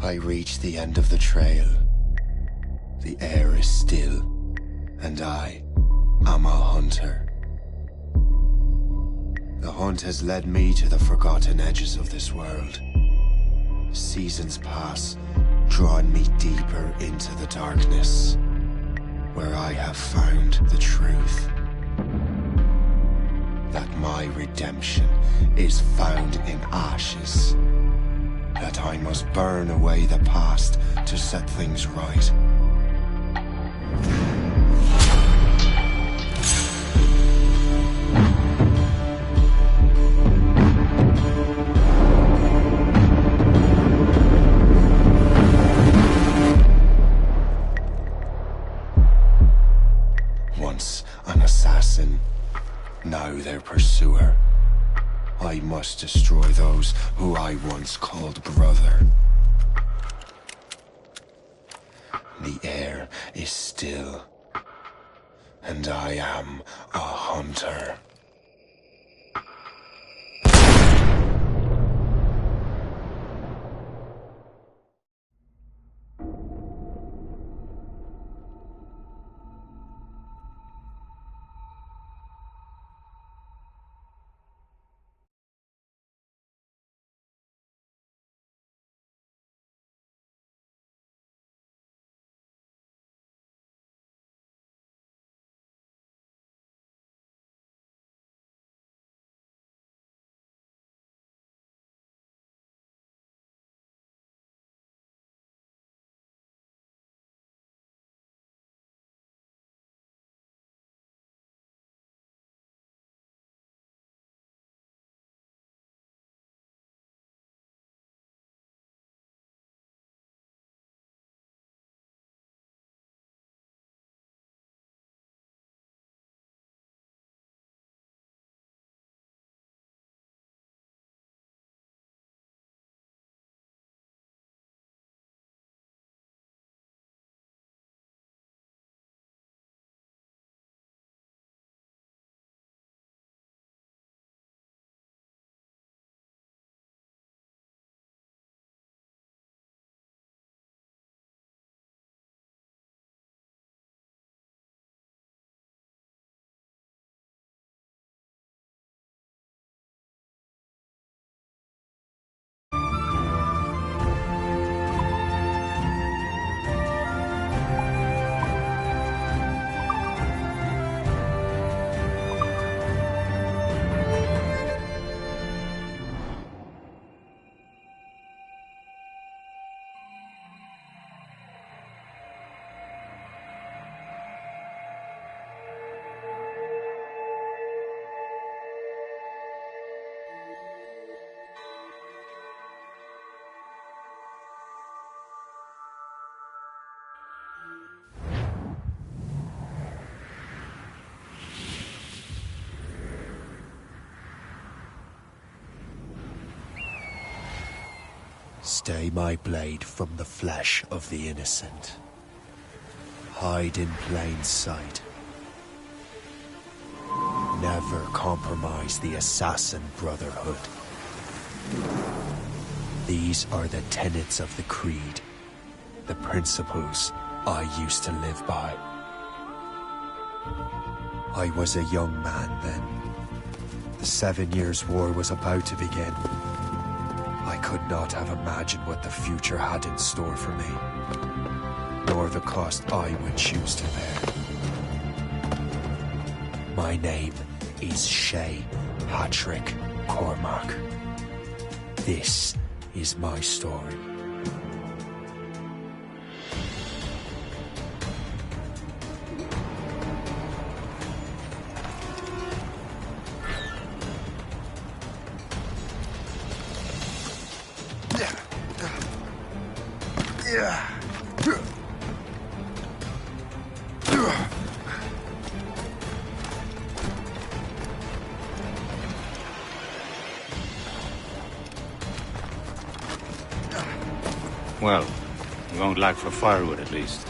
I reach the end of the trail. The air is still, and I am a hunter. The hunt has led me to the forgotten edges of this world. Seasons pass, drawing me deeper into the darkness, where I have found the truth. That my redemption is found in ashes. That I must burn away the past to set things right. Once an assassin, now their pursuer. I must destroy those who I once called brother. The air is still, and I am a hunter. Stay my blade from the flesh of the innocent. Hide in plain sight. Never compromise the assassin brotherhood. These are the tenets of the creed, the principles I used to live by. I was a young man then. The 7 Years' War was about to begin. I could not have imagined what the future had in store for me, nor the cost I would choose to bear. My name is Shay Patrick Cormac. This is my story. Well, we won't lack for firewood at least.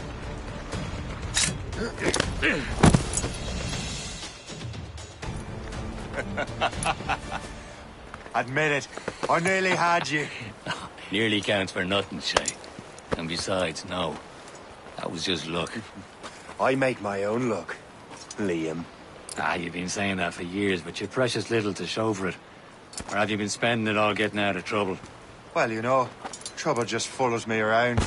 Admit it, I nearly had you. Nearly counts for nothing, Shay. And besides, no. That was just luck. I make my own luck, Liam. Ah, you've been saying that for years, but you've precious little to show for it. Or have you been spending it all getting out of trouble? Well, you know, trouble just follows me around.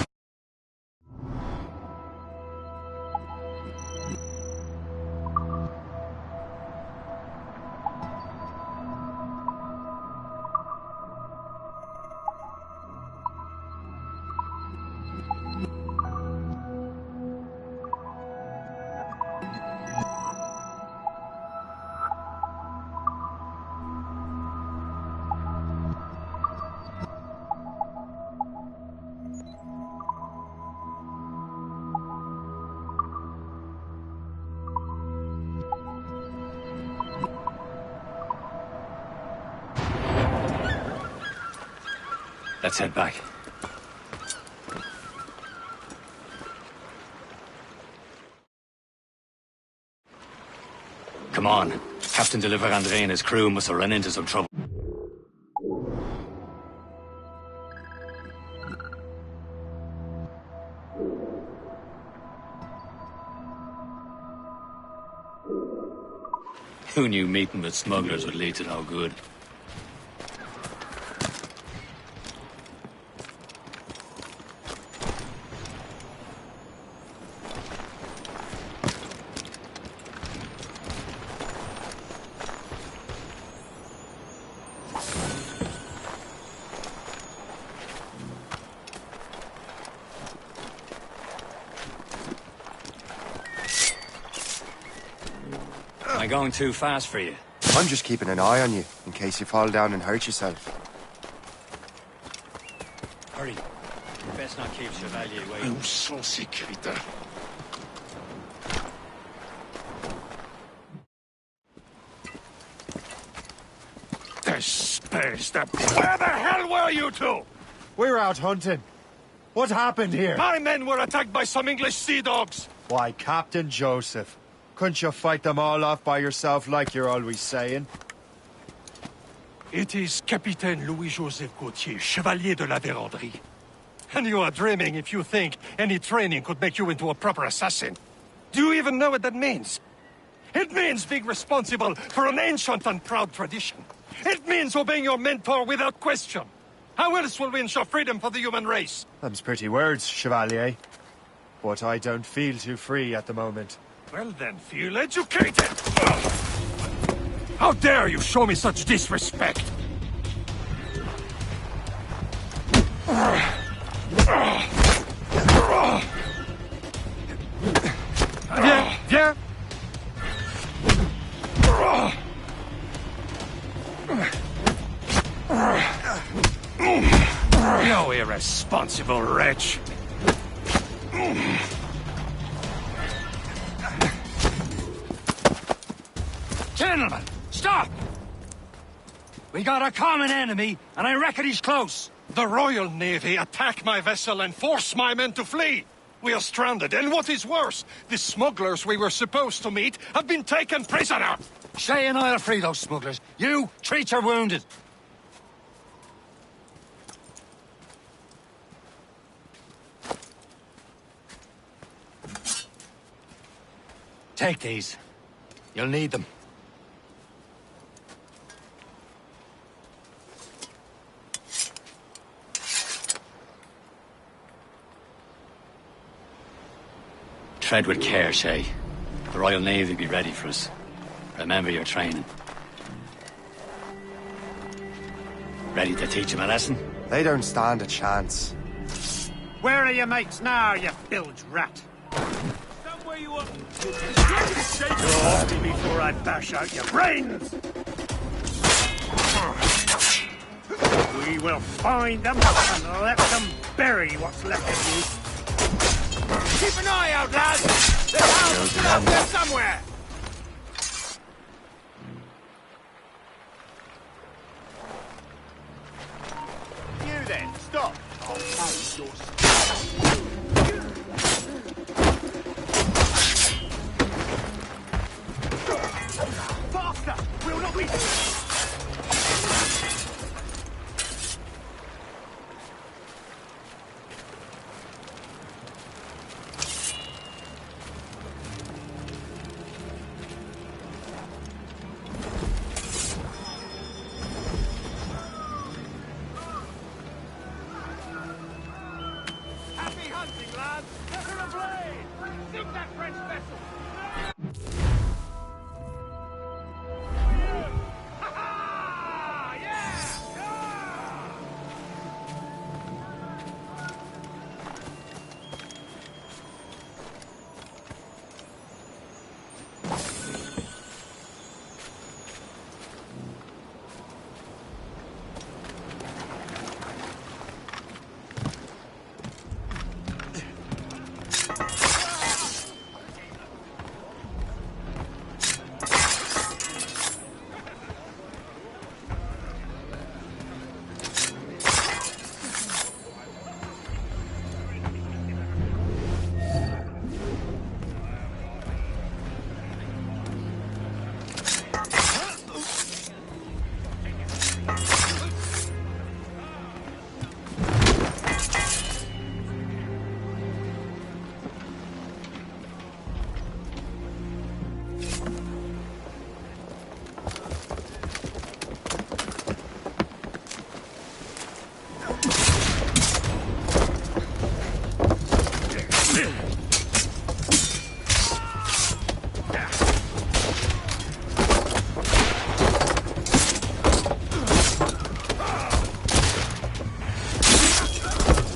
Let's head back. Come on. Captain de André and his crew must have run into some trouble. Who knew meeting with smugglers would lead to no good? Am I going too fast for you? I'm just keeping an eye on you, in case you fall down and hurt yourself. Hurry. Best not keep Chevalier waiting. Ö쎄신크리드. Where the hell were you two? We're out hunting. What happened here? My men were attacked by some English sea dogs. Why, Captain Joseph. Couldn't you fight them all off by yourself like you're always saying? It is Capitaine Louis-Joseph Gauthier, Chevalier de la Vérendrye. And you are dreaming if you think any training could make you into a proper assassin. Do you even know what that means? It means being responsible for an ancient and proud tradition. It means obeying your mentor without question. How else will we ensure freedom for the human race? Them's pretty words, Chevalier. But I don't feel too free at the moment. Well then, feel educated! How dare you show me such disrespect? Viens! You irresponsible wretch! Gentlemen, stop! We got a common enemy, and I reckon he's close. The Royal Navy attack my vessel and force my men to flee. We are stranded, and what is worse, the smugglers we were supposed to meet have been taken prisoner. Shay and I'll free those smugglers. You, treat your wounded. Take these. You'll need them. Tread with care, Shay. The Royal Navy will be ready for us. Remember your training. Ready to teach them a lesson? They don't stand a chance. Where are your mates now, you bilge rat? Somewhere you are. Shake off me before I bash out your brains! We will find them and let them bury what's left of you. Keep an eye out, lads! They're out there somewhere! You then, stop! I'll pound your faster! We'll not be...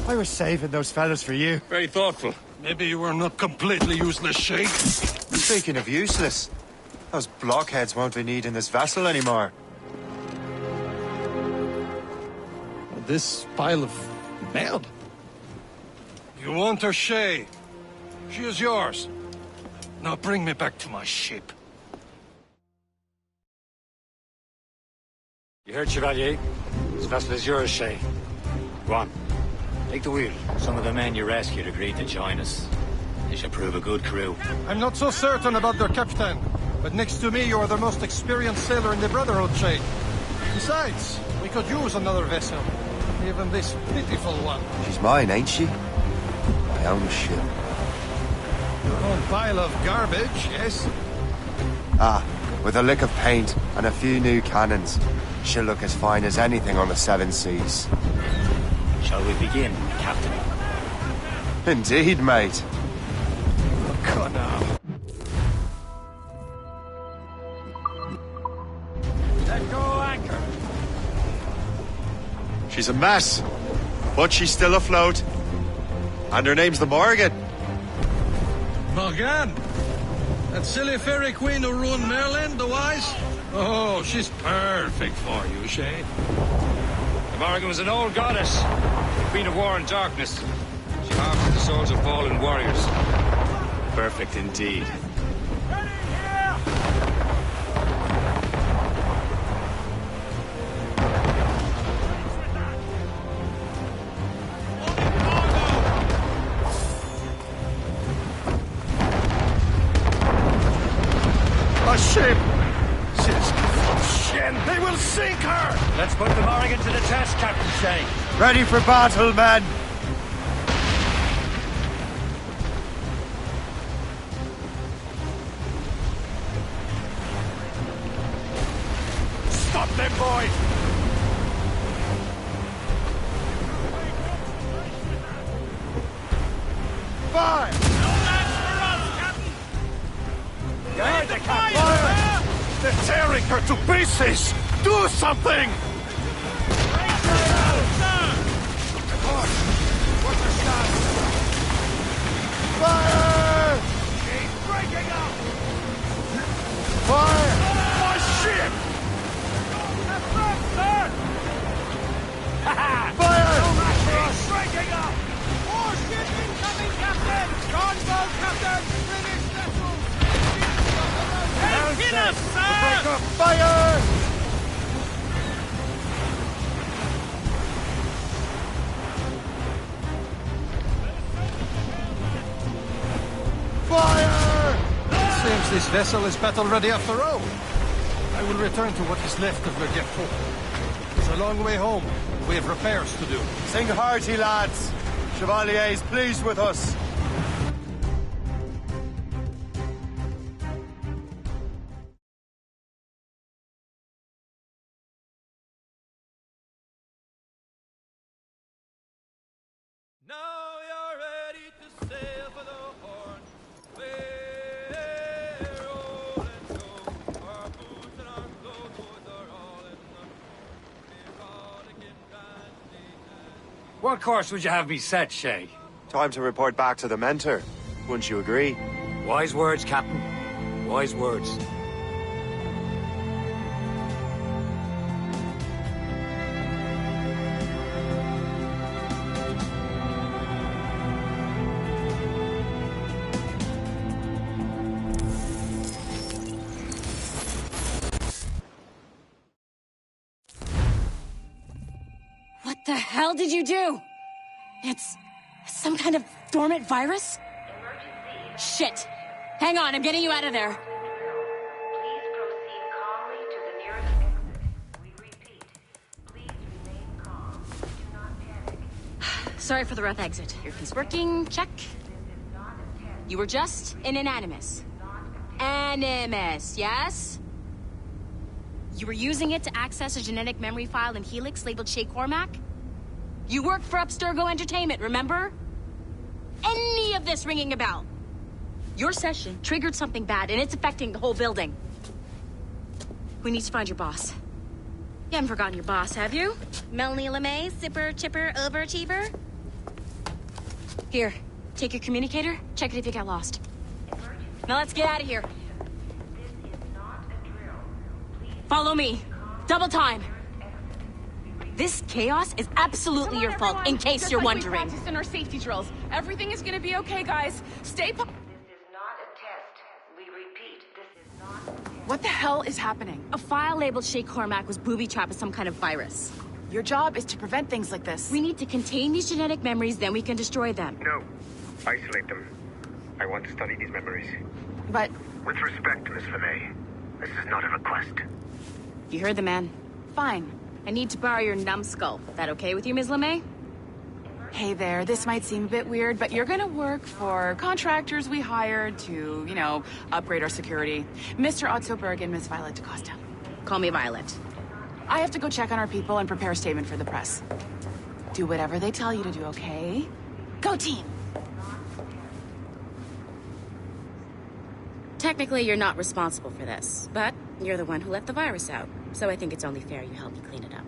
I was saving those fellas for you. Very thoughtful. Maybe you were not completely useless, Shay. Speaking of useless, those blockheads won't be needing this vessel anymore. This pile of mud. You want her, Shay? She is yours. Now bring me back to my ship. You heard, Chevalier? This vessel is yours, Shay. Go on. Take the wheel. Some of the men you rescued agreed to join us. They should prove a good crew. I'm not so certain about their captain, but next to me you are the most experienced sailor in the Brotherhood, Shay. Besides, we could use another vessel. Even this pitiful one. She's mine, ain't she? My own ship. Your own pile of garbage, yes? Ah, with a lick of paint and a few new cannons, she'll look as fine as anything on the seven seas. Shall we begin, Captain? Indeed, mate. Come now. Let go anchor. She's a mess, but she's still afloat. And her name's the Morgan. Morgan? That silly fairy queen who ruined Merlin, the wise? Oh, she's perfect for you, Shay. The Morgan was an old goddess. Queen of war and darkness. She harvested the souls of fallen warriors. Perfect indeed. A ship! Shit! They will sink her! Let's put the Morgan to the test, Captain Shay. Ready for battle, men! Stop them, boys! Fire! Guard the captain. Fire! They're tearing her to pieces! Do something! Fire! She's breaking up. Fire! My ship! Fire! She's breaking up. More ship incoming, Captain! Gunboat, Captain! British vessels! Hit us, sir! Fire! Fire! Seems this vessel is battle ready after all. I will return to what is left of Le Gâteau. It's a long way home. We have repairs to do. Sing hearty, lads. Chevalier is pleased with us. Now you're ready to sail for the Horn. We're rolling go. Our boots and our clothes are all in the rollicking dandy. What course would you have me set, Shay? Time to report back to the mentor. Wouldn't you agree? Wise words, Captain. Wise words. What the hell did you do? It's some kind of dormant virus? Shit! Hang on, I'm getting you out of there. Please proceed calmly to the nearest exit. We repeat, please remain calm. Do not panic. Sorry for the rough exit. Earpiece working, check. This is not a test. You were just in an animus. Animus, yes? You were using it to access a genetic memory file in Helix labeled Shay Cormac? You worked for Abstergo Entertainment, remember? Any of this ringing a bell? Your session triggered something bad, and it's affecting the whole building. We need to find your boss. You haven't forgotten your boss, have you? Melanie LeMay, sipper, chipper, overachiever? Here, take your communicator, check it if you get lost. Now let's get out of here. This is not a drill. Please Follow me. Double time. This chaos is absolutely Come on, your fault, everyone. in case Just you're like wondering. We practiced in our safety drills. Everything is gonna be okay, guys. Stay This is not a test. We repeat, this is not a test. What the hell is happening? A file labeled Shay Cormac was booby-trapped with some kind of virus. Your job is to prevent things like this. We need to contain these genetic memories, then we can destroy them. No. Isolate them. I want to study these memories. But With respect, Miss LeMay, this is not a request. You heard the man. fine. I need to borrow your numbskull. That okay with you, Ms. LeMay? Hey there, this might seem a bit weird, but you're gonna work for contractors we hired to, upgrade our security. Mr. Otto Berg and Miss Violet DaCosta. Call me Violet. I have to go check on our people and prepare a statement for the press. Do whatever they tell you to do, okay? Go team! Technically, you're not responsible for this, but you're the one who let the virus out, so I think it's only fair you help me clean it up.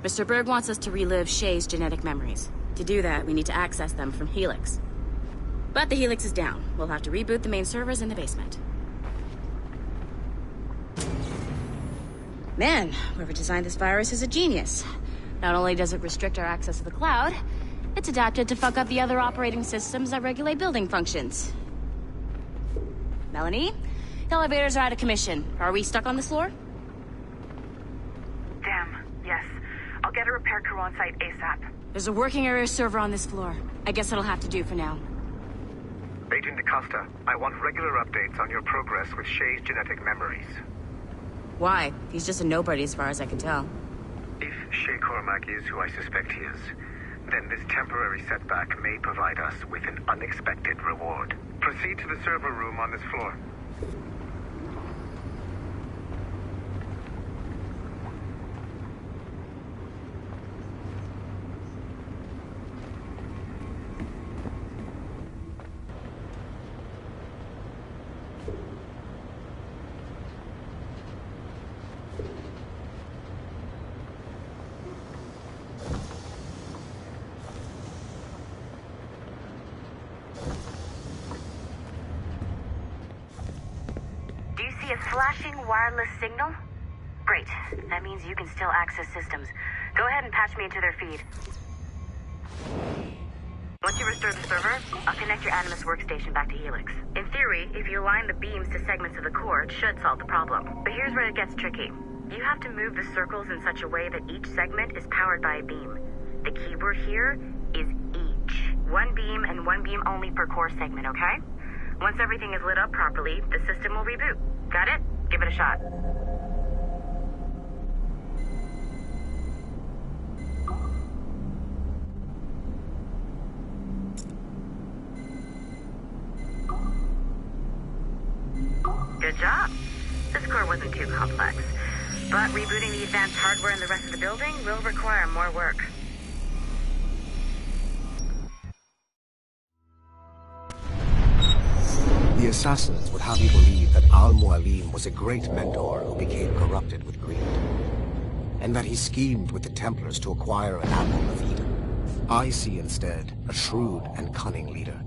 Mr. Berg wants us to relive Shay's genetic memories. To do that, we need to access them from Helix. But the Helix is down. We'll have to reboot the main servers in the basement. Man, whoever designed this virus is a genius. Not only does it restrict our access to the cloud, it's adapted to fuck up the other operating systems that regulate building functions. Melanie? The elevators are out of commission. Are we stuck on this floor? Damn, yes. I'll get a repair crew on site ASAP. There's a working area server on this floor. I guess that'll have to do for now. Agent DaCosta, I want regular updates on your progress with Shay's genetic memories. Why? He's just a nobody as far as I can tell. If Shay Cormac is who I suspect he is, then this temporary setback may provide us with an unexpected reward. Proceed to the server room on this floor. Do you see a flashing wireless signal? Great. That means you can still access systems. Go ahead and patch me into their feed. Once you restore the server, I'll connect your Animus workstation back to Helix. In theory, if you align the beams to segments of the core, it should solve the problem. But here's where it gets tricky. You have to move the circles in such a way that each segment is powered by a beam. The keyword here is each. One beam and one beam only per core segment, okay? Once everything is lit up properly, the system will reboot. Got it? Give it a shot. Good job. This core wasn't too complex. But rebooting the advanced hardware in the rest of the building will require more work. The assassins would have you believe that Al-Mualim was a great mentor who became corrupted with greed, and that he schemed with the Templars to acquire an apple of Eden. I see instead a shrewd and cunning leader,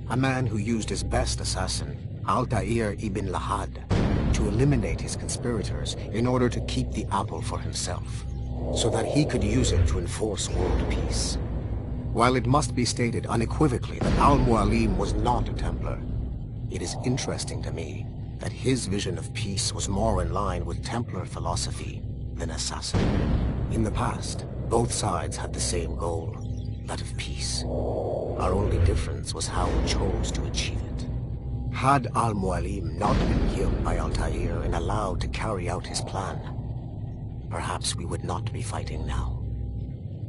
a man who used his best assassin, Altair ibn Lahad, to eliminate his conspirators in order to keep the apple for himself, so that he could use it to enforce world peace. While it must be stated unequivocally that Al-Mualim was not a Templar, it is interesting to me that his vision of peace was more in line with Templar philosophy than assassin. In the past, both sides had the same goal, that of peace. Our only difference was how we chose to achieve it. Had Al-Mualim not been killed by Altair and allowed to carry out his plan, perhaps we would not be fighting now.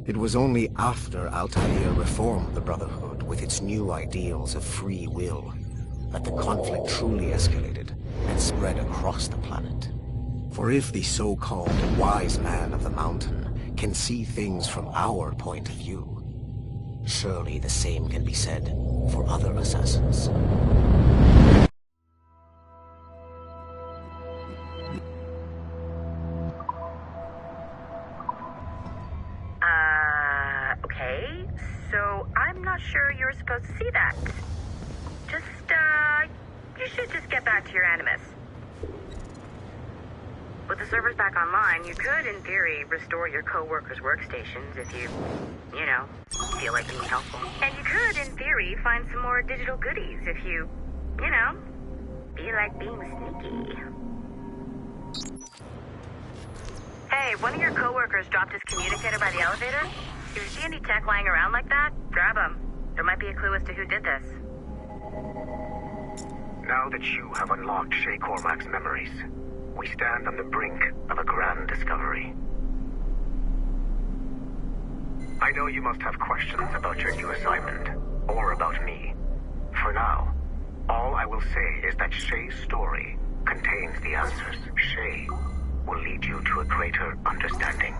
It was only after Altair reformed the Brotherhood with its new ideals of free will that the conflict truly escalated and spread across the planet. For if the so-called wise man of the mountain can see things from our point of view, surely the same can be said for other assassins. Okay. So I'm not sure you're supposed to see that. You should just get back to your Animus. With the servers back online, you could, in theory, restore your co-workers' workstations if you feel like being helpful. And you could, in theory, find some more digital goodies if you feel like being sneaky. Hey, one of your co-workers dropped his communicator by the elevator. If you see any tech lying around like that, grab them. There might be a clue as to who did this. Now that you have unlocked Shay Cormac's memories, we stand on the brink of a grand discovery. I know you must have questions about your new assignment, or about me. For now, all I will say is that Shay's story contains the answers. Shay will lead you to a greater understanding.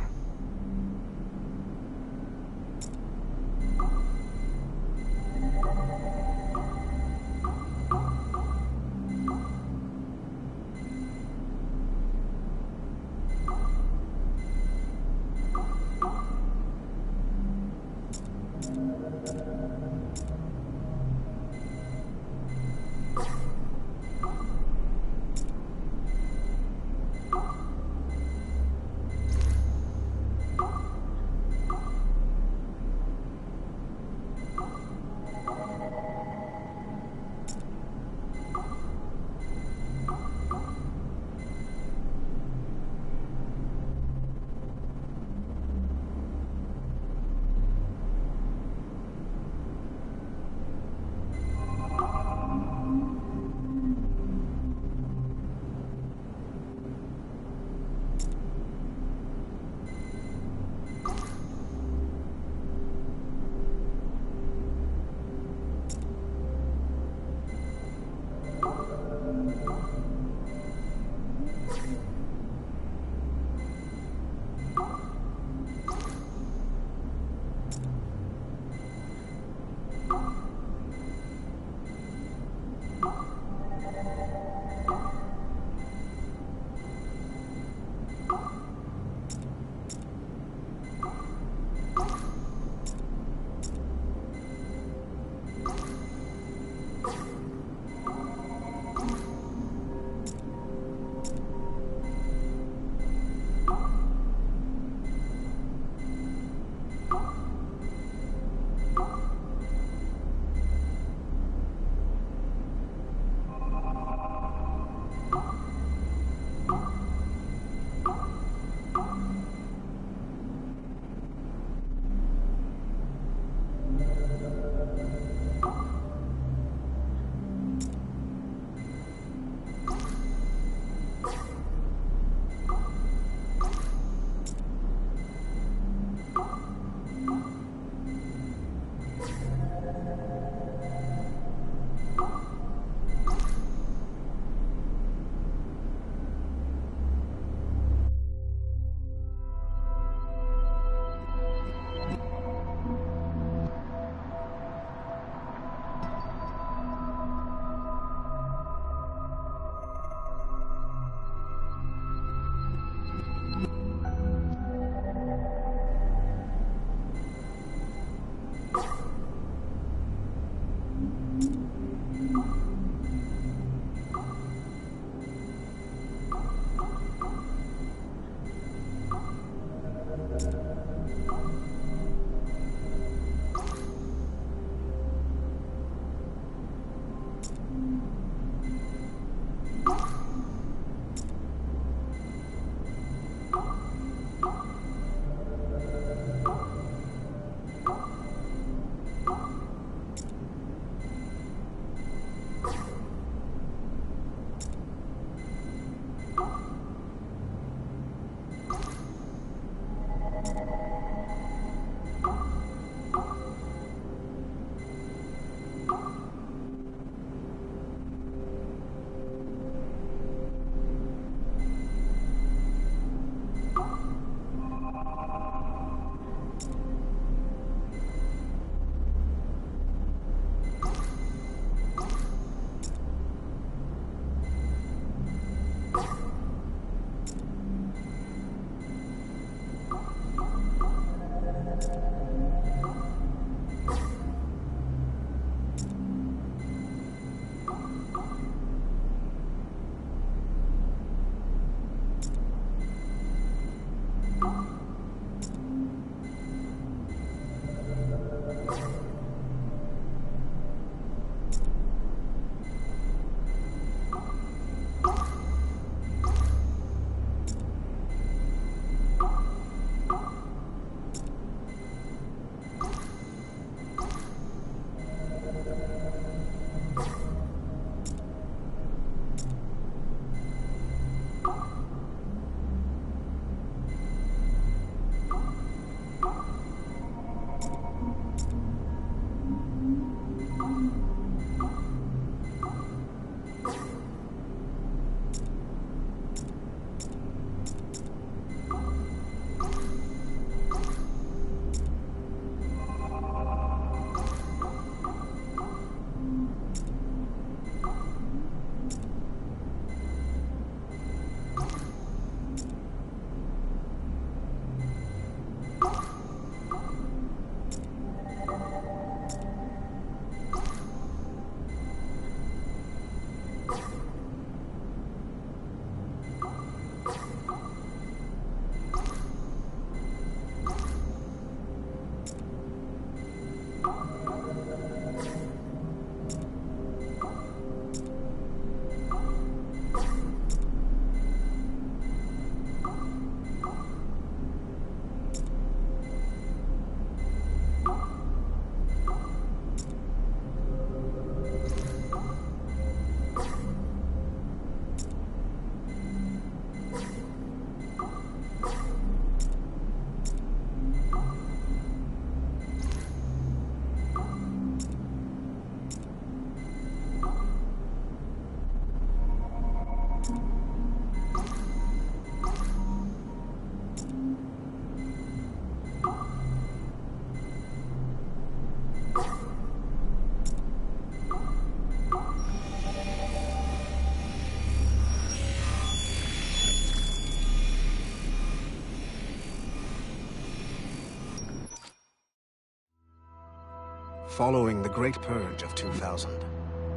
Following the Great Purge of 2000,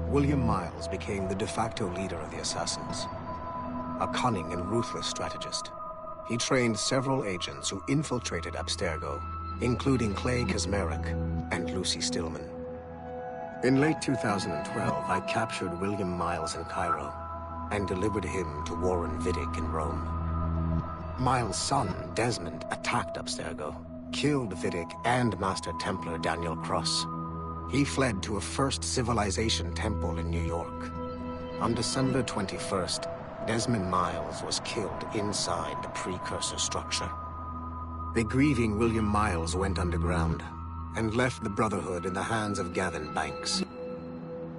William Miles became the de facto leader of the Assassins. A cunning and ruthless strategist, he trained several agents who infiltrated Abstergo, including Clay Kazmarek and Lucy Stillman. In late 2012, I captured William Miles in Cairo and delivered him to Warren Vidic in Rome. Miles' son, Desmond, attacked Abstergo, killed Vidic and Master Templar Daniel Cross. He fled to a First Civilization temple in New York. On December 21st, Desmond Miles was killed inside the precursor structure. The grieving William Miles went underground and left the Brotherhood in the hands of Gavin Banks.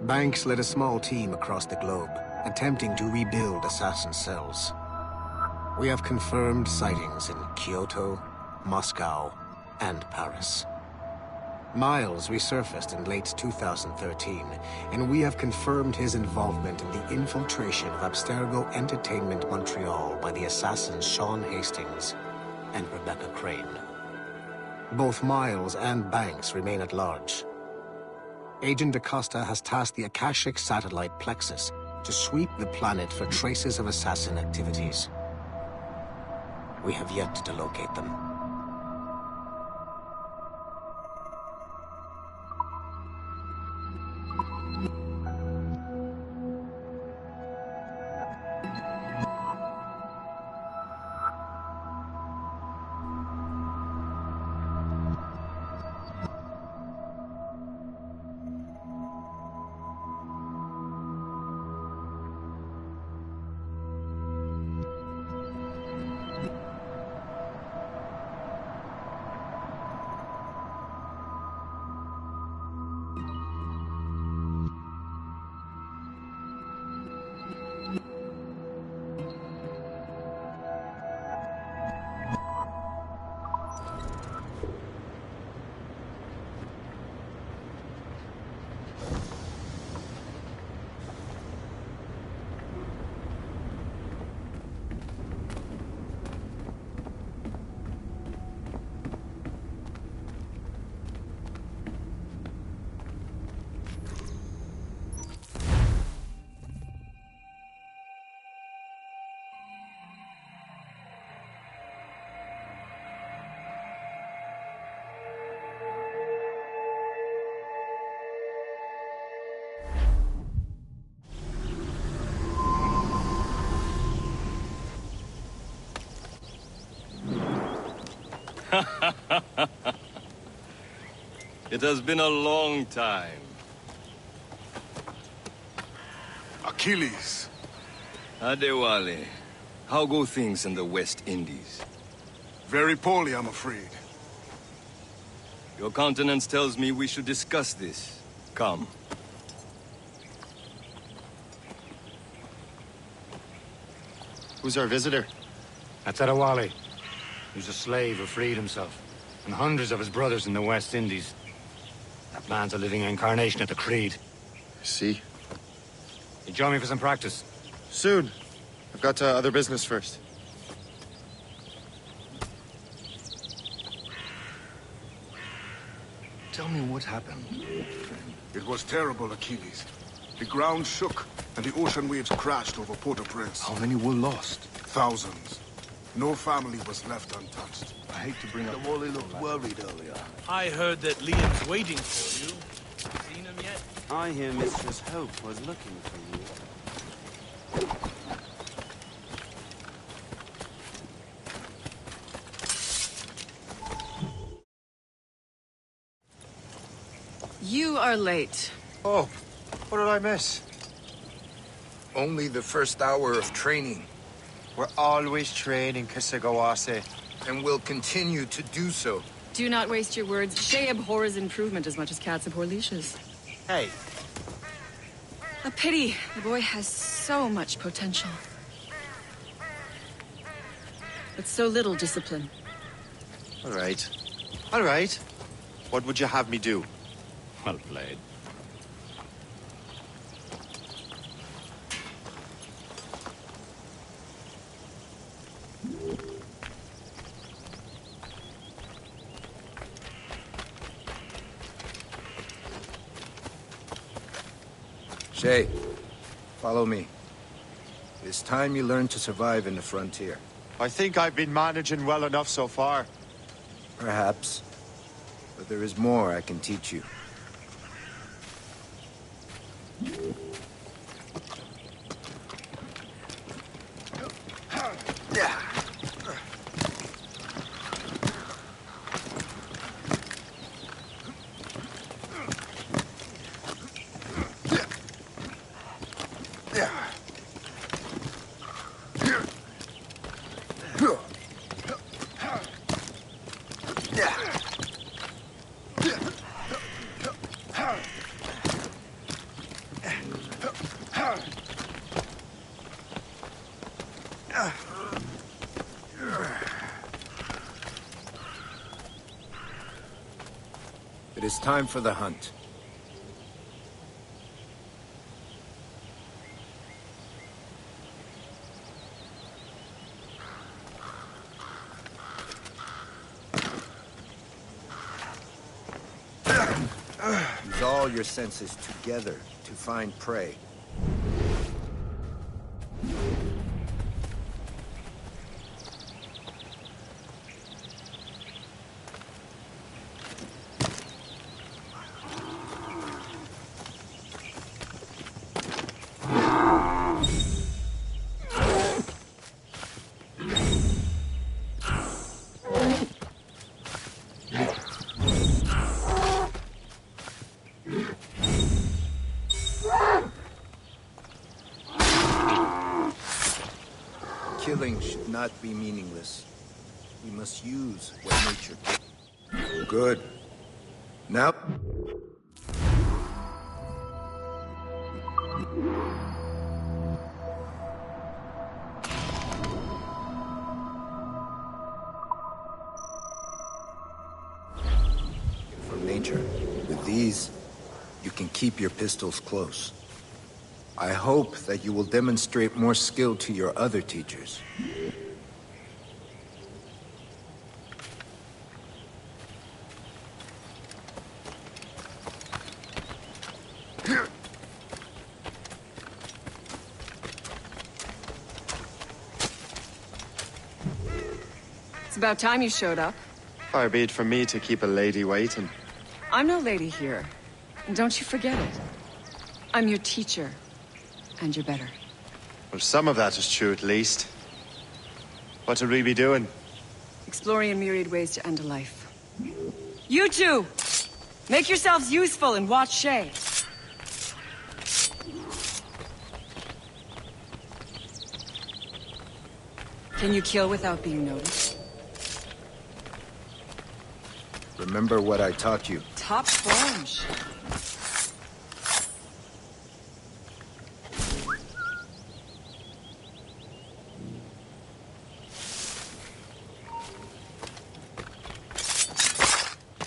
Banks led a small team across the globe, attempting to rebuild assassin cells. We have confirmed sightings in Kyoto, Moscow, and Paris. Miles resurfaced in late 2013, and we have confirmed his involvement in the infiltration of Abstergo Entertainment Montreal by the assassins Sean Hastings and Rebecca Crane. Both Miles and Banks remain at large. Agent Acosta has tasked the Akashic satellite Plexus to sweep the planet for traces of assassin activities. We have yet to locate them. It has been a long time. Achilles. Adewale, how go things in the West Indies? Very poorly, I'm afraid. Your countenance tells me we should discuss this. Come. Who's our visitor? That's Adewale. He was a slave who freed himself, and hundreds of his brothers in the West Indies. That man's a living incarnation of the Creed. See? You join me for some practice? Soon. I've got other business first. Tell me what happened. It was terrible, Achilles. The ground shook, and the ocean waves crashed over Port-au-Prince. How many were lost? Thousands. No family was left untouched. I hate to bring up... The Wally looked worried earlier. I heard that Liam's waiting for you. Seen him yet? I hear Mistress Hope was looking for you. You are late. Oh, what did I miss? Only the first hour of training. We're always training, Kisagawase. And will continue to do so. Do not waste your words. Shay abhors improvement as much as cats abhor leashes. Hey. A pity. The boy has so much potential. But so little discipline. All right. All right. What would you have me do? Well played. Shay, follow me. It's time you learn to survive in the frontier. I think I've been managing well enough so far. Perhaps. But there is more I can teach you. It is time for the hunt. Use all your senses together to find prey. Killing should not be meaningless. We must use what nature gives. Good. Now... from nature. With these, you can keep your pistols close. I hope that you will demonstrate more skill to your other teachers. It's about time you showed up. Far be it from me to keep a lady waiting. I'm no lady here. And don't you forget it. I'm your teacher. And you're better. Well, some of that is true at least. What would we be doing? Exploring a myriad ways to end a life. You two! Make yourselves useful and watch Shay. Can you kill without being noticed? Remember what I taught you. Top form, Shay.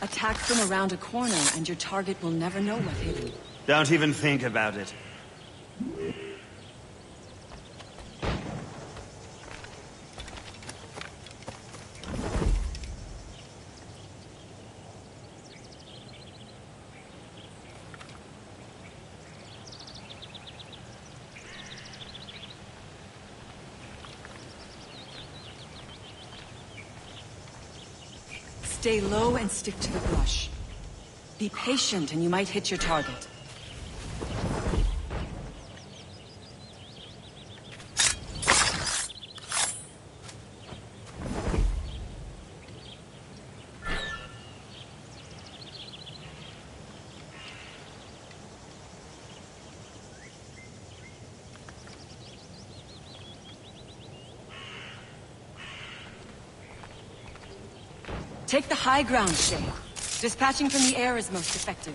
Attack them around a corner, and your target will never know what hit him. Don't even think about it. Stay low and stick to the brush. Be patient and you might hit your target. Take the high ground, Shay. Dispatching from the air is most effective.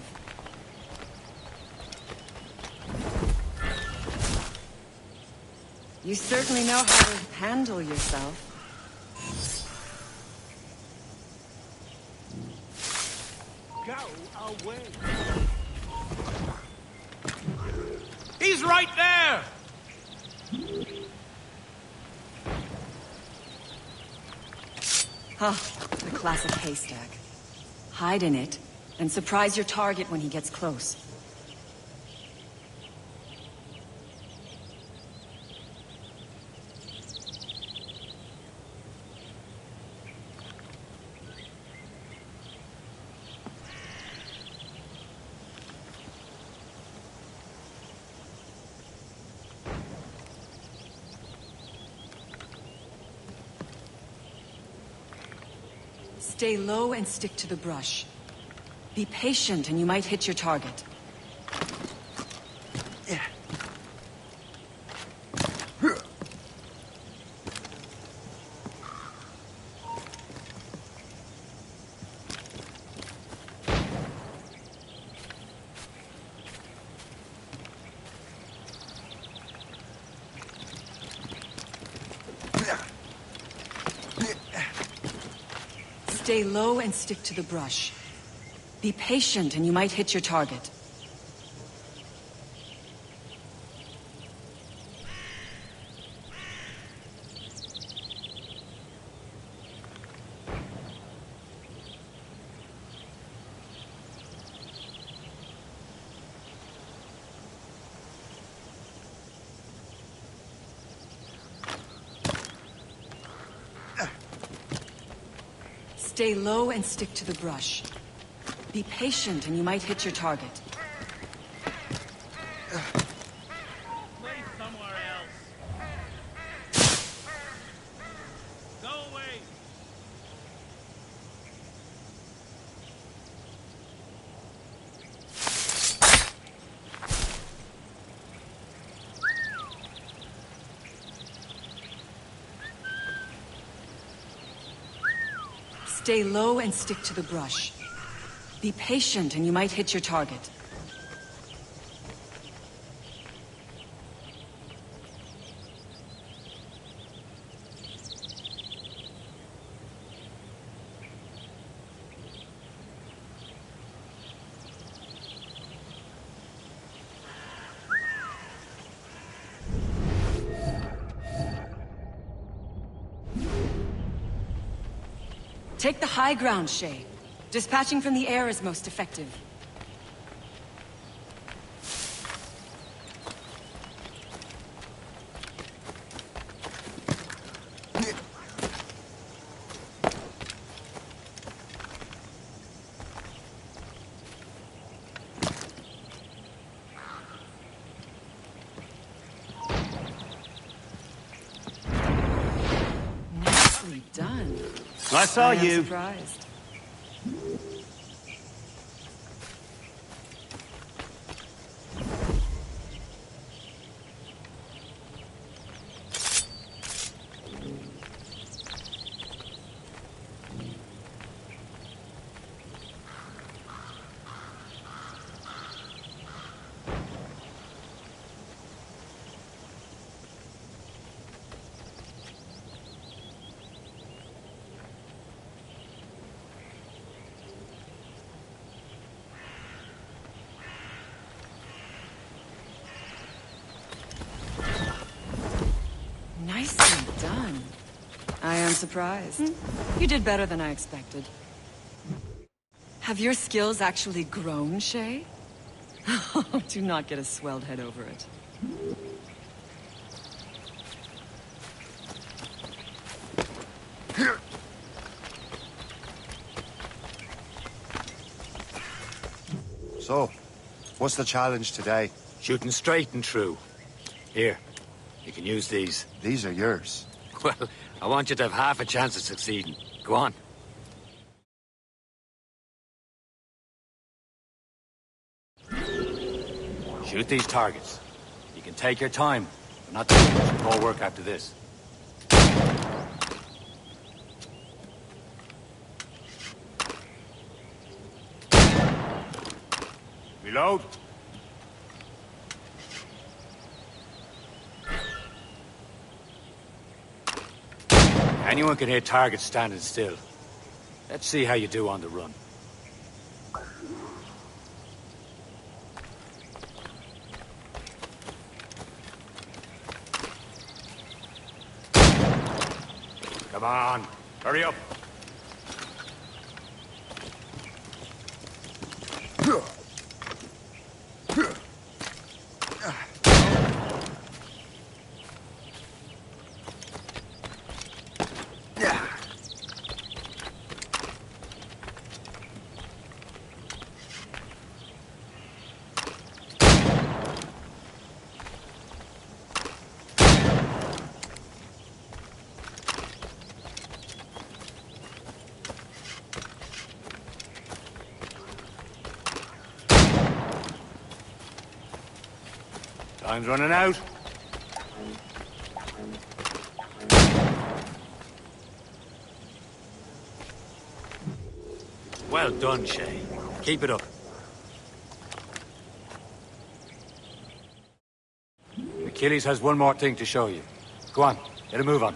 You certainly know how to handle yourself. Go away. He's right there! Huh, the classic haystack. Hide in it, and surprise your target when he gets close. Stay low and stick to the brush. Be patient and you might hit your target. Stay low and stick to the brush. Be patient and you might hit your target. Stay low and stick to the brush. Be patient and you might hit your target. Play somewhere else. Go away. Stay low and stick to the brush. Be patient and you might hit your target. Take the high ground, Shay. Dispatching from the air is most effective. Nicely done. I saw am you. Surprised. Nicely done. I am surprised. You did better than I expected. Have your skills actually grown, Shay? Do not get a swelled head over it. So, what's the challenge today? Shooting straight and true. Here, you can use these. These are yours. Well, I want you to have half a chance of succeeding. Go on. Shoot these targets. You can take your time, but not too much more work after this. Reload. Anyone can hit targets standing still. Let's see how you do on the run. Come on, hurry up. Time's running out. Well done, Shay. Keep it up. Achilles has one more thing to show you. Go on, get a move on.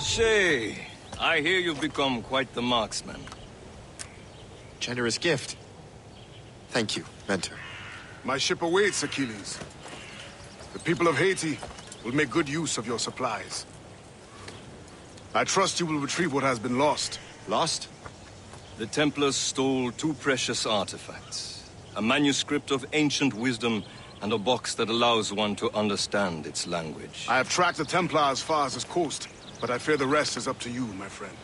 Shay, I hear you've become quite the marksman. Generous gift. Thank you, Mentor. My ship awaits, Achilles. The people of Haiti will make good use of your supplies. I trust you will retrieve what has been lost. Lost? The Templars stole 2 precious artifacts. A manuscript of ancient wisdom and a box that allows one to understand its language. I have tracked the Templar as far as this coast, but I fear the rest is up to you, my friend.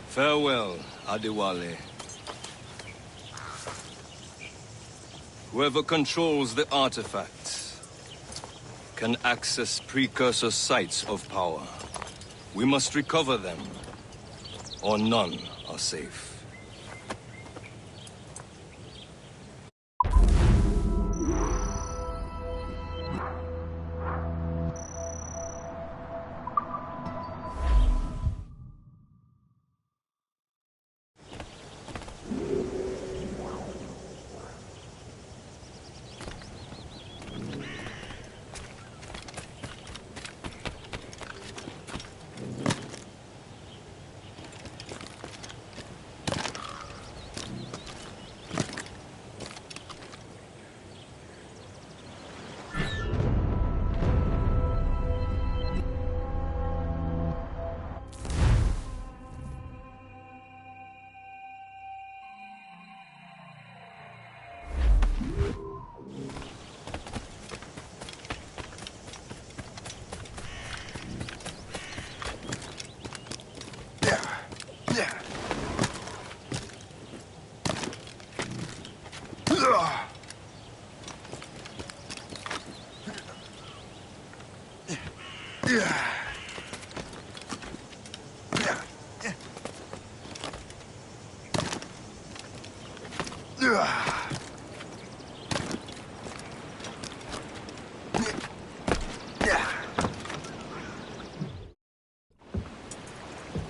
Farewell, Adewale. Whoever controls the artifacts can access precursor sites of power. We must recover them, or none are safe.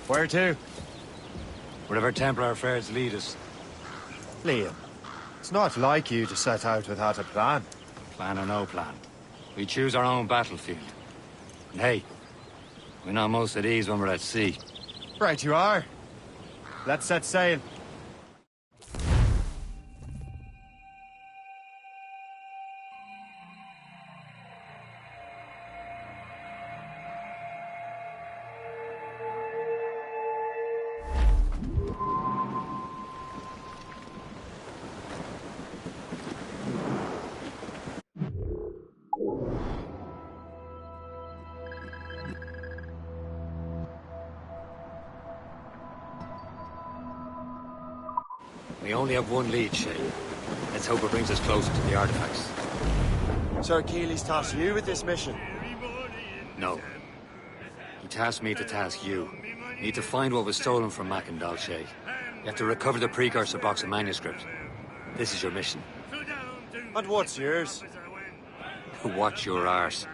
Where to? Wherever Templar affairs lead us. Liam, it's not like you to set out without a plan. Plan or no plan. We choose our own battlefield. And hey, we're not most at ease when we're at sea. Right you are. Let's set sail. We only have one lead, Shay. Let's hope it brings us closer to the artifacts. So Achilles tasked you with this mission? No. He tasked me to task you. You need to find what was stolen from Mac and Shay. You have to recover the precursor box of manuscript. This is your mission. And what's yours? Watch your arse.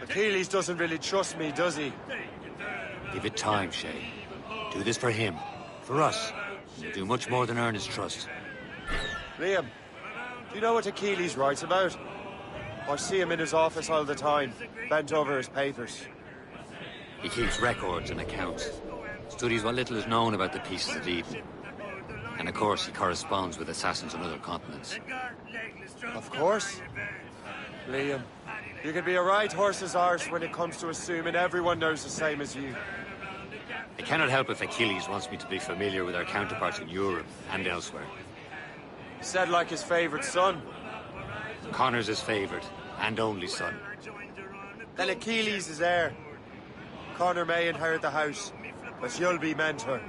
Achilles doesn't really trust me, does he? Give it time, Shay. Do this for him. For us. You'll do much more than earn his trust. Liam, do you know what Achilles writes about? I see him in his office all the time, bent over his papers. He keeps records and accounts. Studies what little is known about the pieces of Eden. And of course, he corresponds with assassins on other continents. Of course. Liam, you can be a right horse's arse when it comes to assuming everyone knows the same as you. I cannot help if Achilles wants me to be familiar with our counterparts in Europe and elsewhere. Said like his favorite son. Connor's his favorite, and only son. Then Achilles is heir. Connor may inherit the house, but you'll be mentor.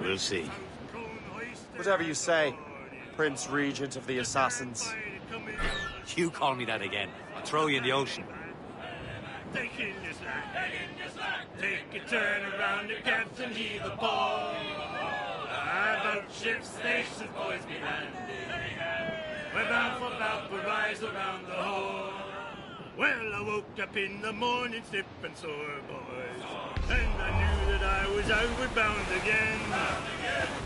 We'll see. Whatever you say, Prince Regent of the Assassins. You call me that again, I'll throw you in the ocean. Take in your slack. Take a turn around the captain, heave a ball. About ship stations, boys, be landing. We're bound for Valparaiso around the hole. Well, I woke up in the morning, stiff and sore, boys. And I knew that I was outward bound again.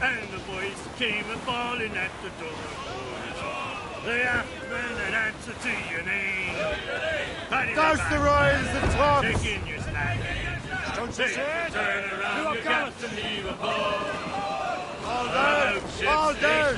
And the voice came a-falling at the door, boys. They asked an answer to your name. Douse the royals and tops! Take in your slack. Don't Take you a turn around your captain, leave a ball. All down! All down!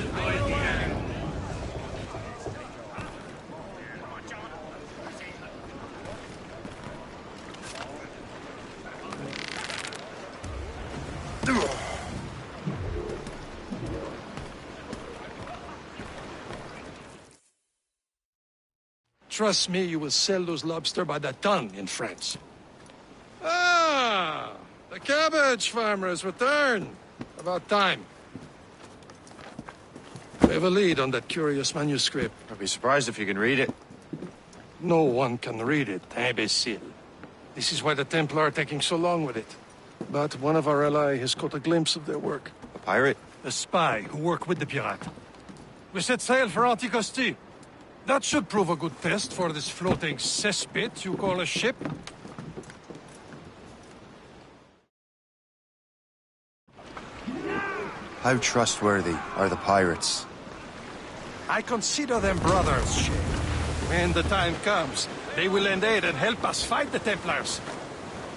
Trust me, you will sell those lobster by the ton in France. Ah! The cabbage farmer has returned. About time. We have a lead on that curious manuscript. I'd be surprised if you can read it. No one can read it, imbecile. This is why the Templar are taking so long with it. But one of our allies has caught a glimpse of their work. A pirate? A spy who worked with the pirate. We set sail for Anticosti. That should prove a good test for this floating cesspit you call a ship. How trustworthy are the pirates? I consider them brothers, Shay. When the time comes, they will lend aid and help us fight the Templars.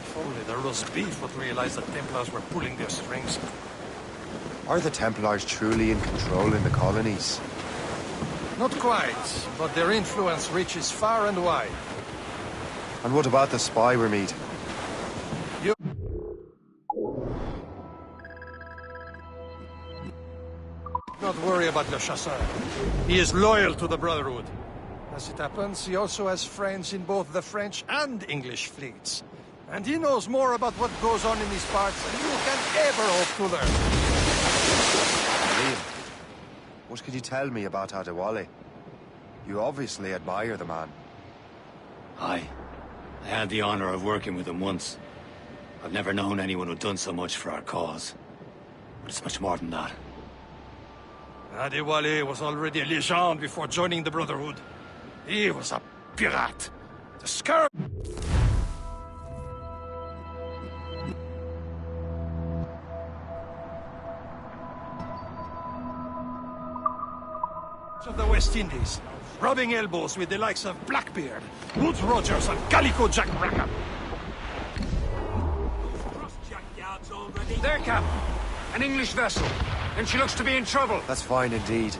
If only the roast beef would realize the Templars were pulling their strings. Are the Templars truly in control in the colonies? Not quite, but their influence reaches far and wide. And what about the spy we're meeting? You... Not worry about Le Chasseur. He is loyal to the Brotherhood. As it happens, he also has friends in both the French and English fleets. And he knows more about what goes on in these parts than you can ever hope to learn. Liam, what could you tell me about Adewale? You obviously admire the man. Aye. I had the honor of working with him once. I've never known anyone who'd done so much for our cause. But it's much more than that. Adewale was already a legend before joining the Brotherhood. He was a pirate. The scourge of the West Indies, rubbing elbows with the likes of Blackbeard, Woodes Rogers, and Calico Jack Rackham. There, Cap. An English vessel. And she looks to be in trouble. That's fine indeed.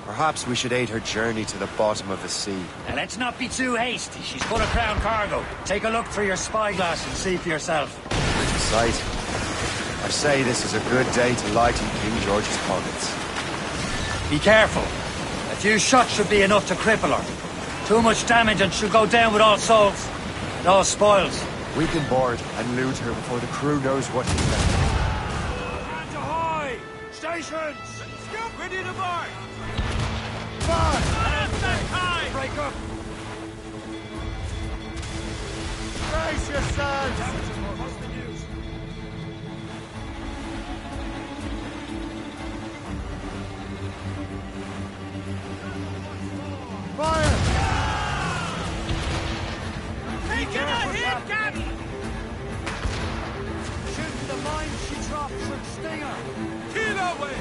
Perhaps we should aid her journey to the bottom of the sea. Now, let's not be too hasty. She's full of crown cargo. Take a look through your spyglass and see for yourself. Pretty sight. I say this is a good day to lighten King George's pockets. Be careful. A few shots should be enough to cripple her. Too much damage and she'll go down with all souls. And all spoils. We can board and loot her before the crew knows what he's done. Hands ahoy! Stations! Ready to board! Fire! Break up! Brace yourselves! What's the news? Fire! Taking a hit, Gabby! Shooting the mine she dropped should sting her. Kill away!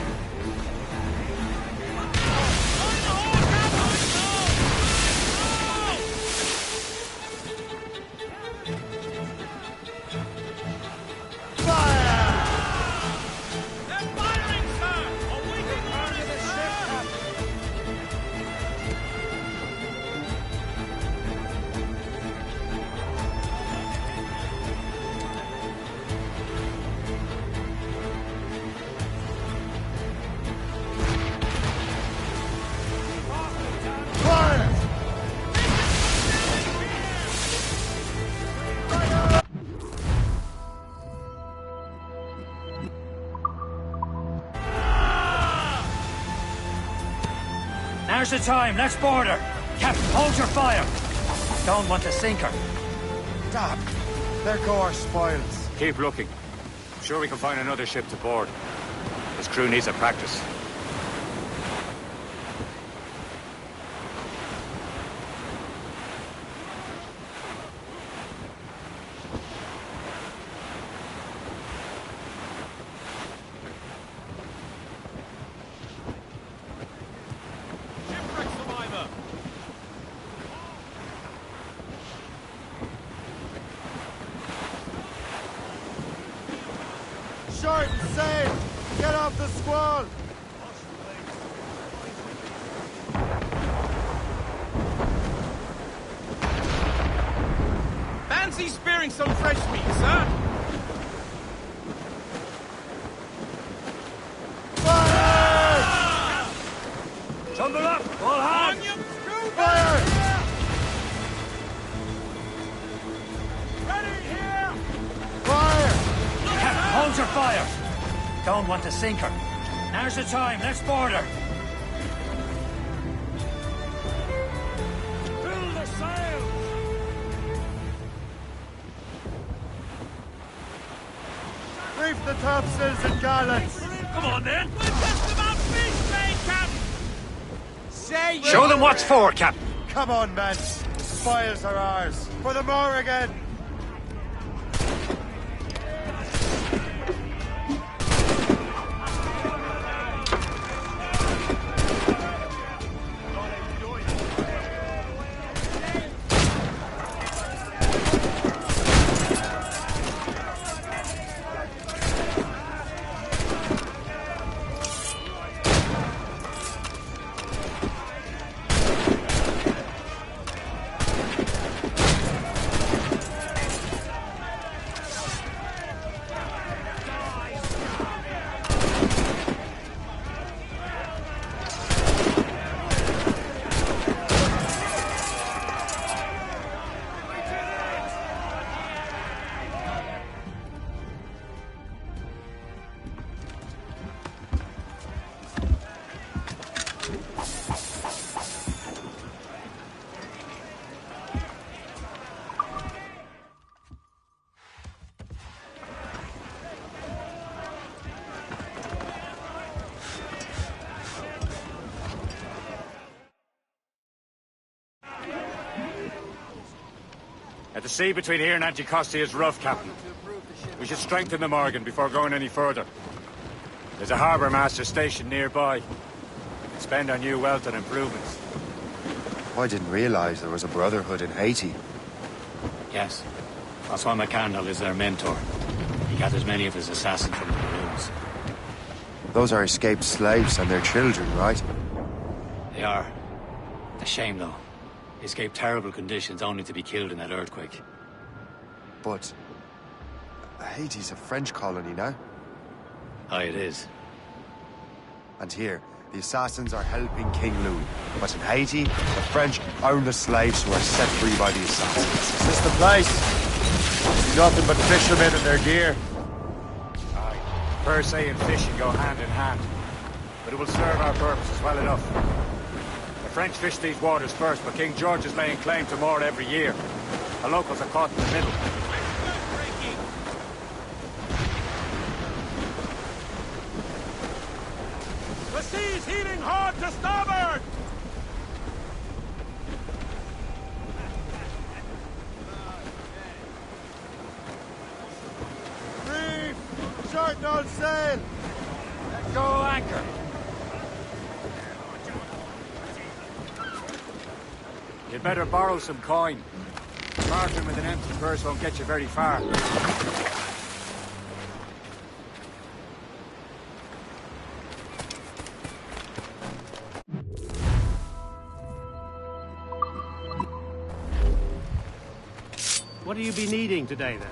Now's the time. Let's board her. Captain, hold your fire. Don't want to sink her. Damn. There go our spoils. Keep looking. I'm sure we can find another ship to board. This crew needs a practice. Short and sail! Get off the squall! Fancy spearing some fresh meat, sir? Fire! Tumble up! All hands! Fire! Ready here! Fire! Captain, hold your fire. Don't want to sink her. Now's the time. Let's board her. Fill the sails! Reef the topsails and gallants! Come on, then! We're just about finished, mate, Captain! Say Show them what's for, Captain. Come on, men. The spoils are ours. For the Morrigan! The sea between here and Anticosti is rough, Captain. We should strengthen the Morgan before going any further. There's a harbour master stationed nearby. We can spend our new wealth on improvements. I didn't realize there was a brotherhood in Haiti. Yes. Francois McCandle is their mentor. He gathers many of his assassins from the Maroons. Those are escaped slaves and their children, right? They are. A shame, though. They escaped terrible conditions only to be killed in that earthquake. But Haiti's a French colony now. Aye, it is. And here, the assassins are helping King Louis. But in Haiti, the French own the slaves who are set free by the assassins. Is this the place? See nothing but fishermen in their gear. Aye. Per se and fishing go hand in hand. But it will serve our purposes well enough. The French fish these waters first, but King George is laying claim to more every year. The locals are caught in the middle. The sea's heaving hard to starboard! Reef! Short no sail! Let go anchor. You'd better borrow some coin. Bartering with an empty purse won't get you very far. What will you be needing today, then?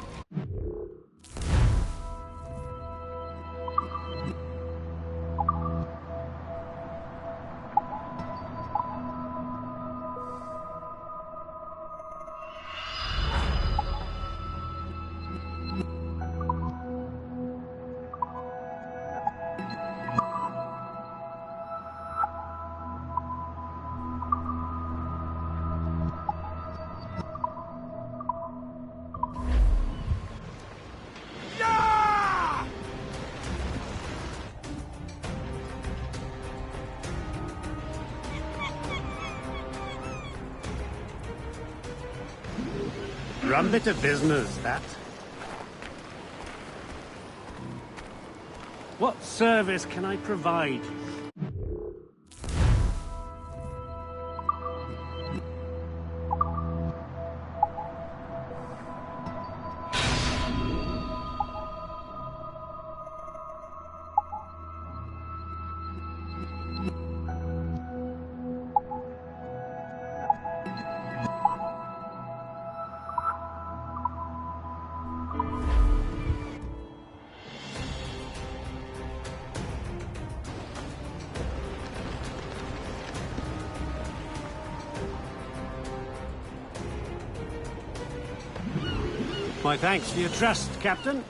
rum bit of business, that. What service can I provide? My thanks for your trust, Captain.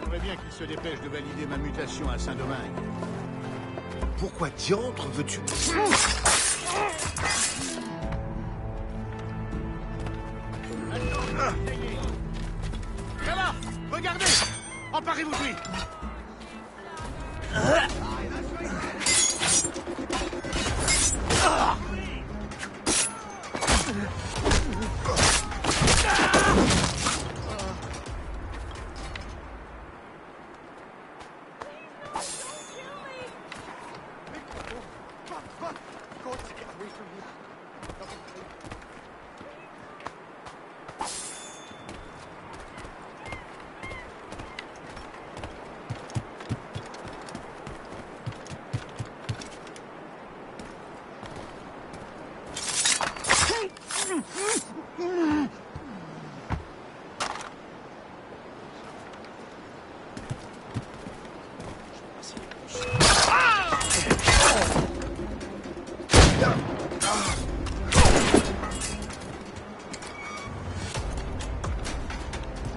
J'aimerais bien qu'il se dépêche de valider ma mutation à Saint-Domingue. Pourquoi diantre veux-tu... Là-bas! Regardez! Emparez-vous de lui!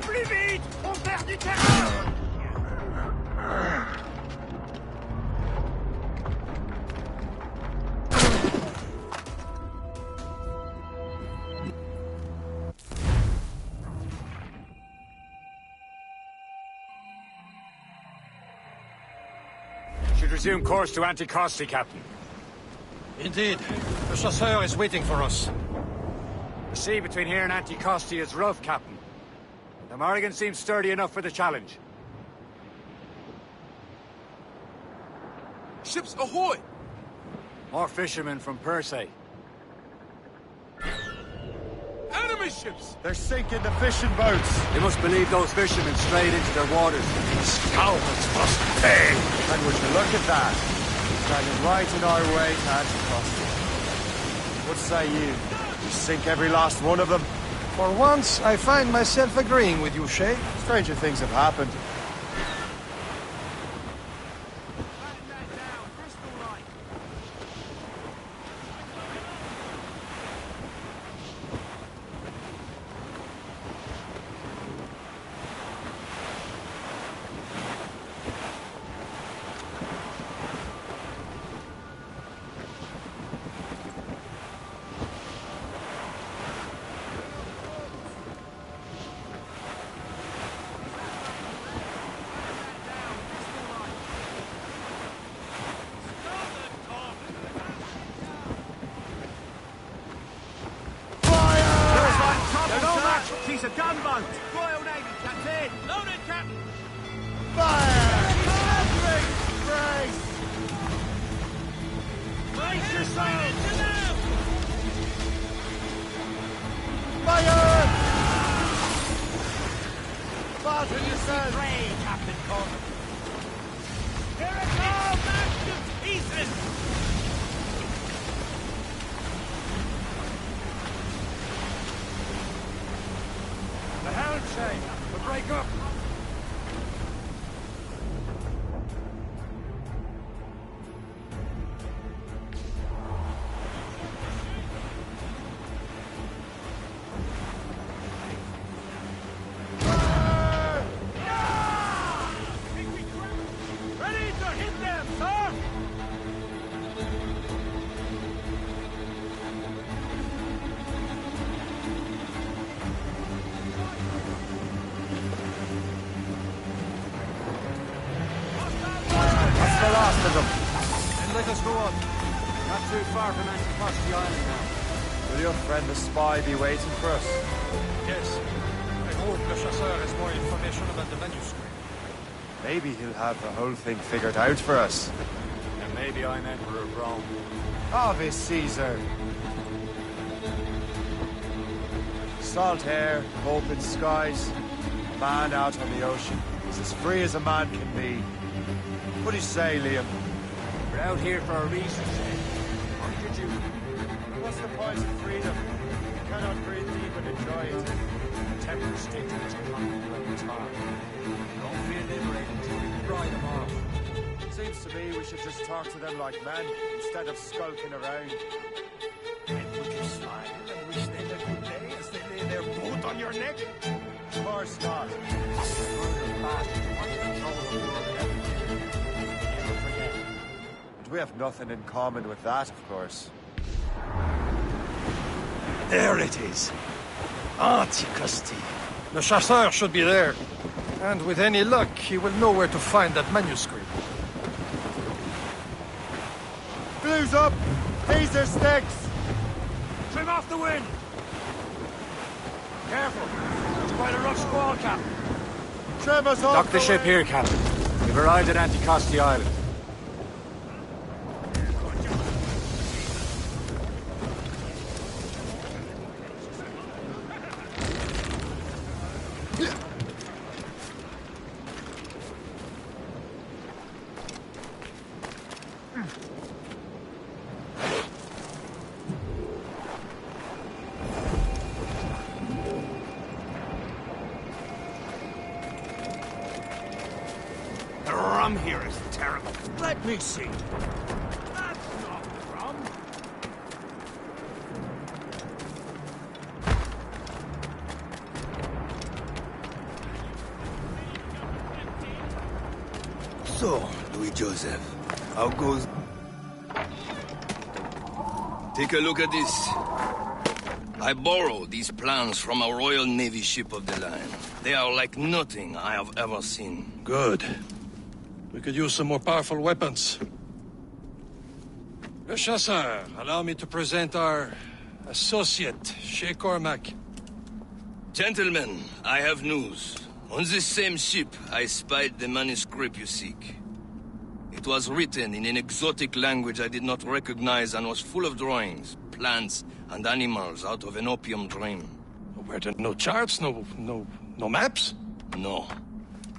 Plus vite! On perd du terrain! Should resume course to Anticosti, Captain. Indeed. The chasseur is waiting for us. The sea between here and Anticosti is rough, Captain. The Morrigan seems sturdy enough for the challenge. Ships ahoy! More fishermen from Persay. Enemy ships! They're sinking the fishing boats. They must believe those fishermen strayed into their waters. Scoundrels must pay! And would you look at that? Standing right in our way to Anticosti. What say you? We sink every last one of them? For once, I find myself agreeing with you, Shay. Stranger things have happened. She's a gunboat! Royal Navy, Captain! Loaded, Captain! Fire! Brace! Brace yourself! Fire! Fasten yourself! Ray, Captain Corbin! Here it comes! Smash to pieces! The helm chasseur! That's the last of them. Then let us go on. Not too far from Anticosti Island now. Will your friend the spy be waiting for us? Yes. I hope Le Chasseur has more information about the manuscript. Maybe he'll have the whole thing figured out for us. And maybe I'm Emperor of Rome. Ave Caesar. Salt air, open skies, a man out on the ocean. He's as free as a man can be. What do you say, Liam? We're out here for a reason, Shay. Aren't you duty? What's the point of freedom? You cannot breathe deep and enjoy it. The Templars stick to this continent all the time. Don't feel liberated until we pry them off. Seems to me we should just talk to them like men, instead of skulking around. And would you smile and wish them a good day as they lay their boot on your neck? Of course not. Brutal bastards want to control the world and everything. Never forget. And we have nothing in common with that, of course. There it is. Anticosti. Le Chasseur should be there. And with any luck, he will know where to find that manuscript. Blues up! These are sticks! Trim off the wind! Careful! It's quite a rough squall, Captain. Trim us off! Dock the ship here, Captain. We've arrived at Anticosti Island. The rum here is terrible. Let me see. That's not rum. So, Louis Joseph, how goes? Take a look at this. I borrowed these plans from a Royal Navy ship of the line. They are like nothing I have ever seen. Good. We could use some more powerful weapons. Le Chasseur, allow me to present our associate, Shay Cormac. Gentlemen, I have news. On this same ship, I spied the manuscript you seek. It was written in an exotic language I did not recognize and was full of drawings, plants, and animals out of an opium dream. Were there no charts, no maps? No.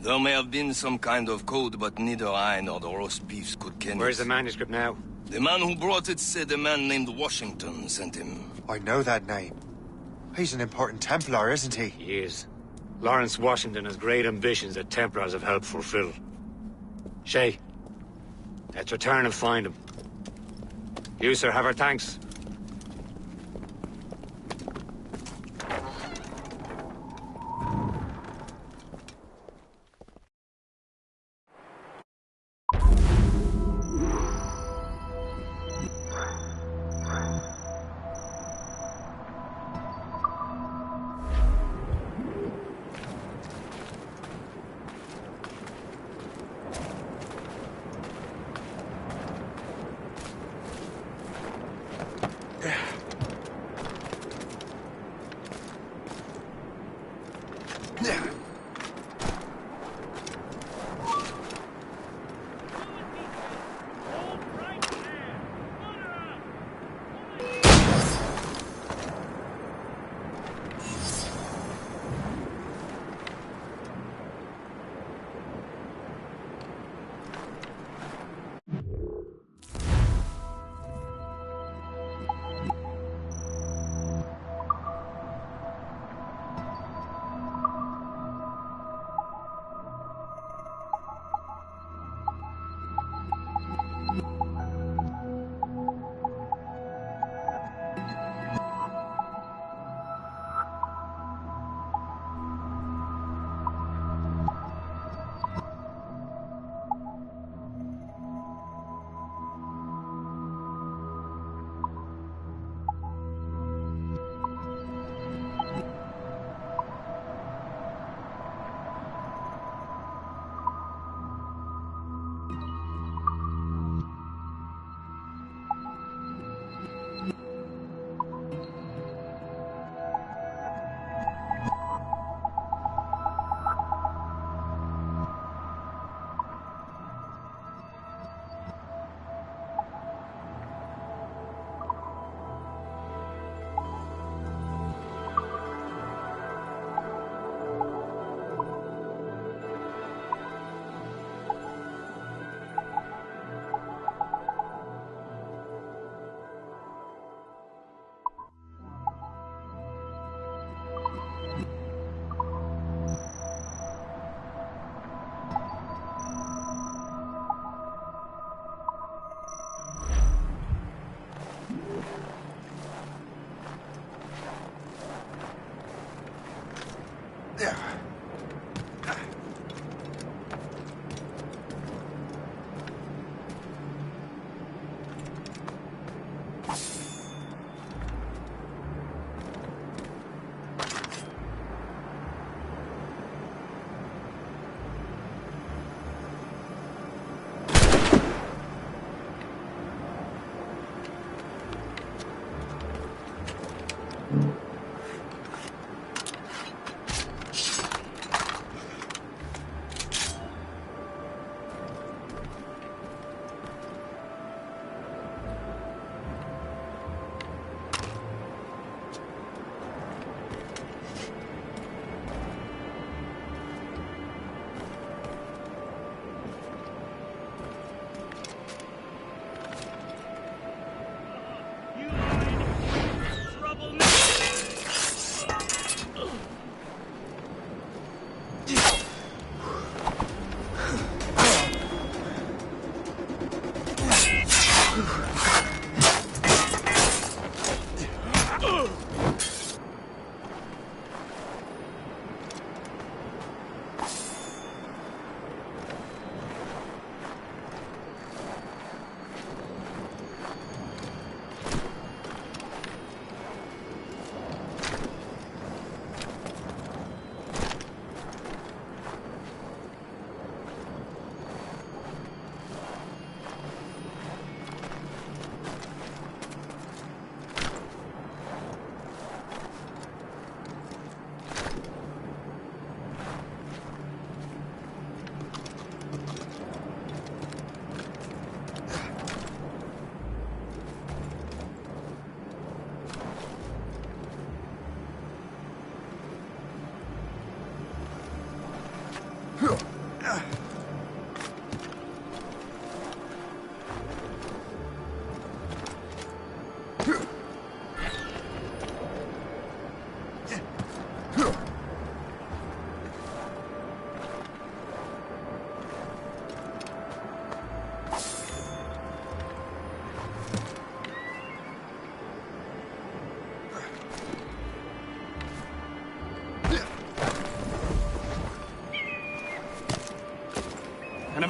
There may have been some kind of code, but neither I nor the roast beefs could ken it. Where's the manuscript now? The man who brought it said a man named Washington sent him. I know that name. He's an important Templar, isn't he? He is. Lawrence Washington has great ambitions that Templars have helped fulfill. Shay, let's return and find him. You, sir, have our thanks.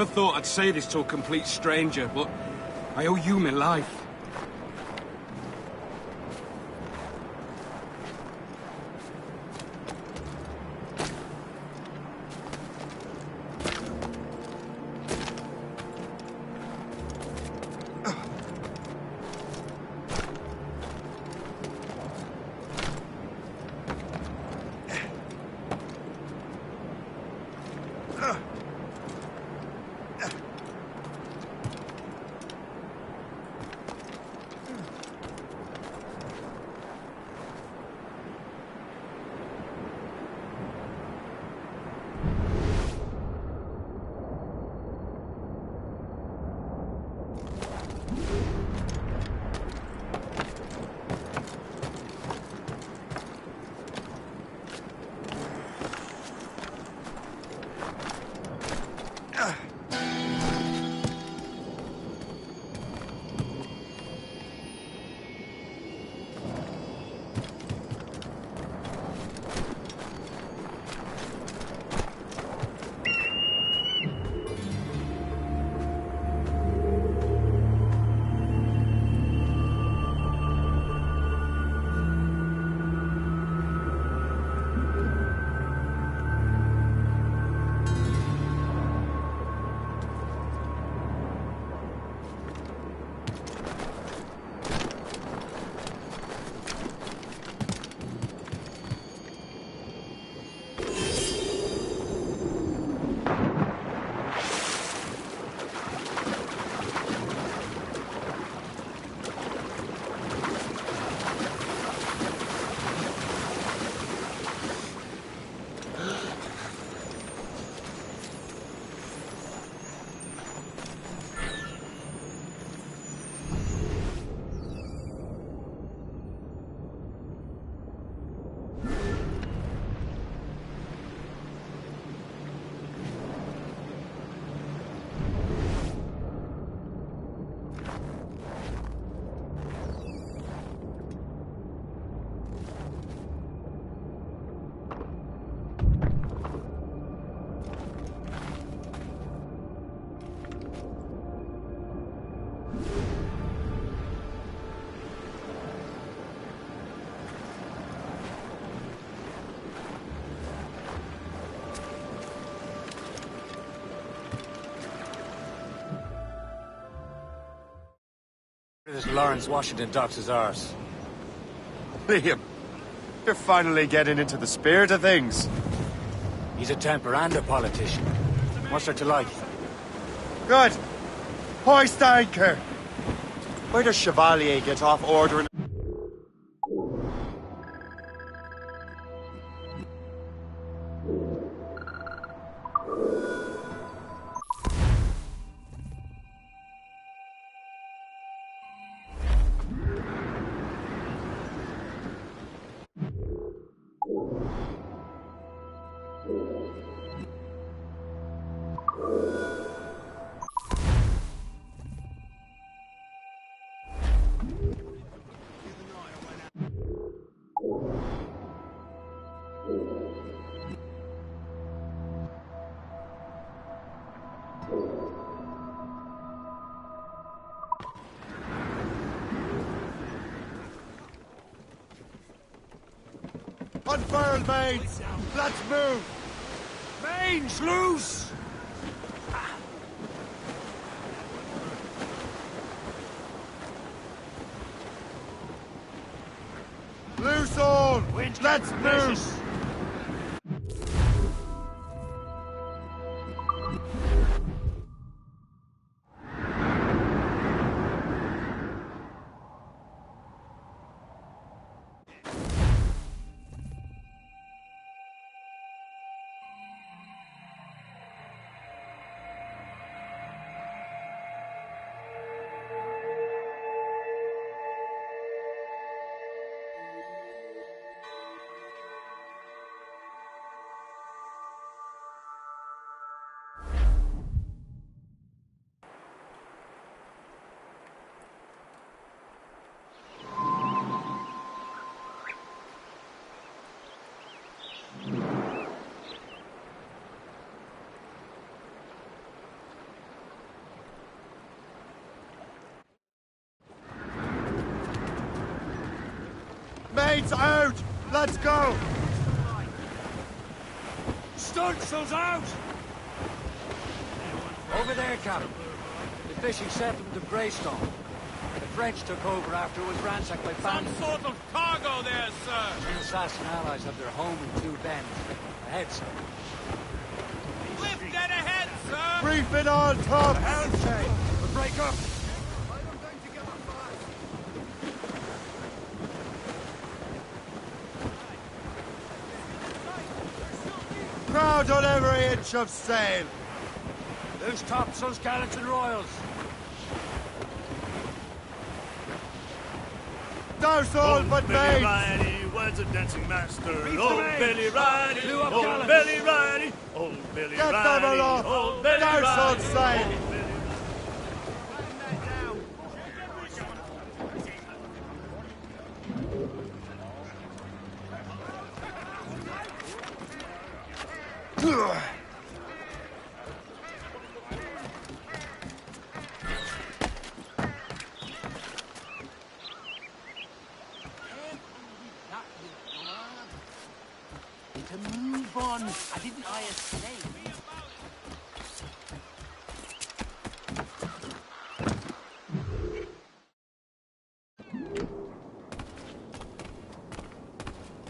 never thought I'd say this to a complete stranger, but I owe you my life. This Lawrence Washington docks his arse. Liam, you're finally getting into the spirit of things. He's a temper and a politician. What's there to like? Good. Hoist anchor. Where does Chevalier get off ordering... Unfurl, mains! Let's move! Mains, loose! Loose all! Let's move! Mates out! Let's go! Stunsail's out! Over there, Captain. The fishing settlement of Greystone. The French took over after it was ransacked by bandits. Some sort of cargo there, sir! The assassin allies have their home in Two Bends. Ahead, sir. Cliff, dead ahead, sir! Brief it on top! Helm chain! We'll break up! Crowd on every inch of sail! Loose topsails, gallants and royals! Douse all but Billy mates! Riley was a dancing master. Beat the Old mates. Billy Riley, Blew up old gallants. Billy Riley, old Billy Get Riley, them aloft! old Billy Douse on Riley, sail! old Billy- To move on. I didn't I say?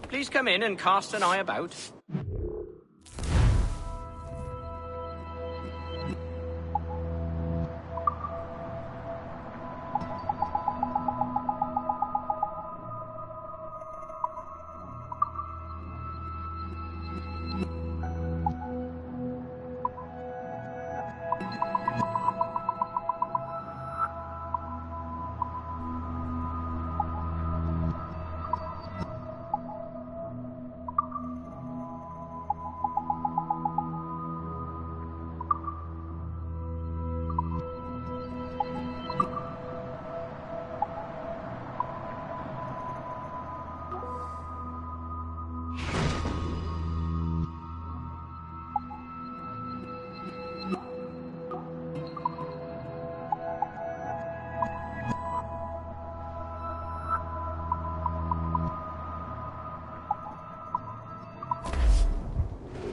Please come in and cast an eye about.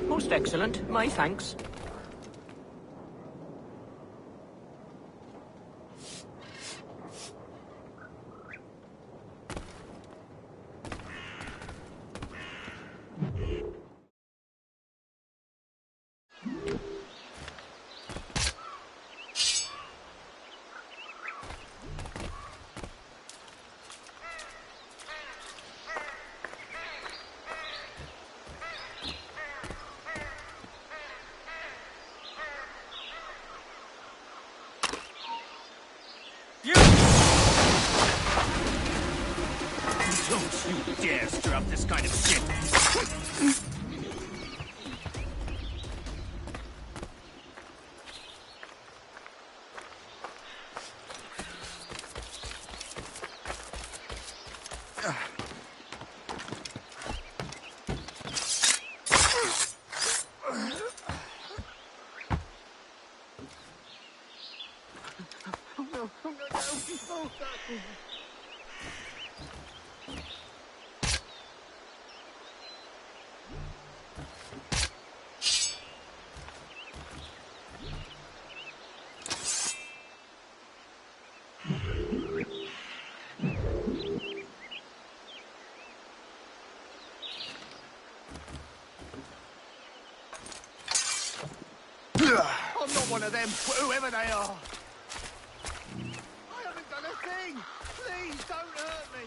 Most excellent. My thanks. Don't you dare stir up this kind of shit! I'm not one of them, whoever they are. I haven't done a thing. Please don't hurt me.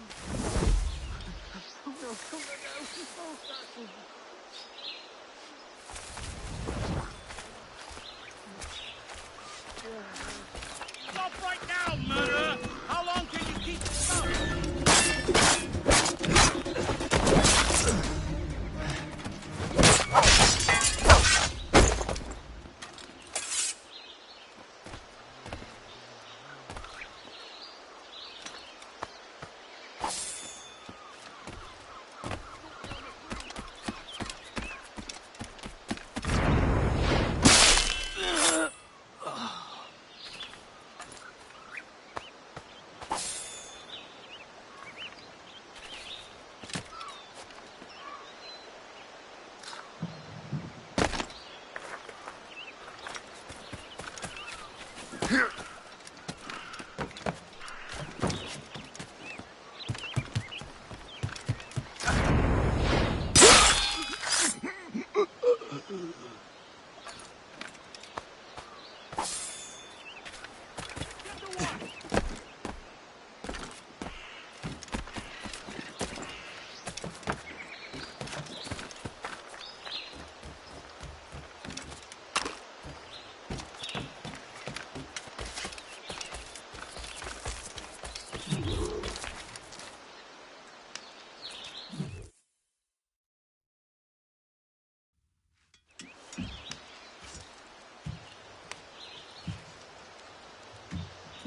Oh no, oh no, no. Stop right now, murderer! How long can you keep this up?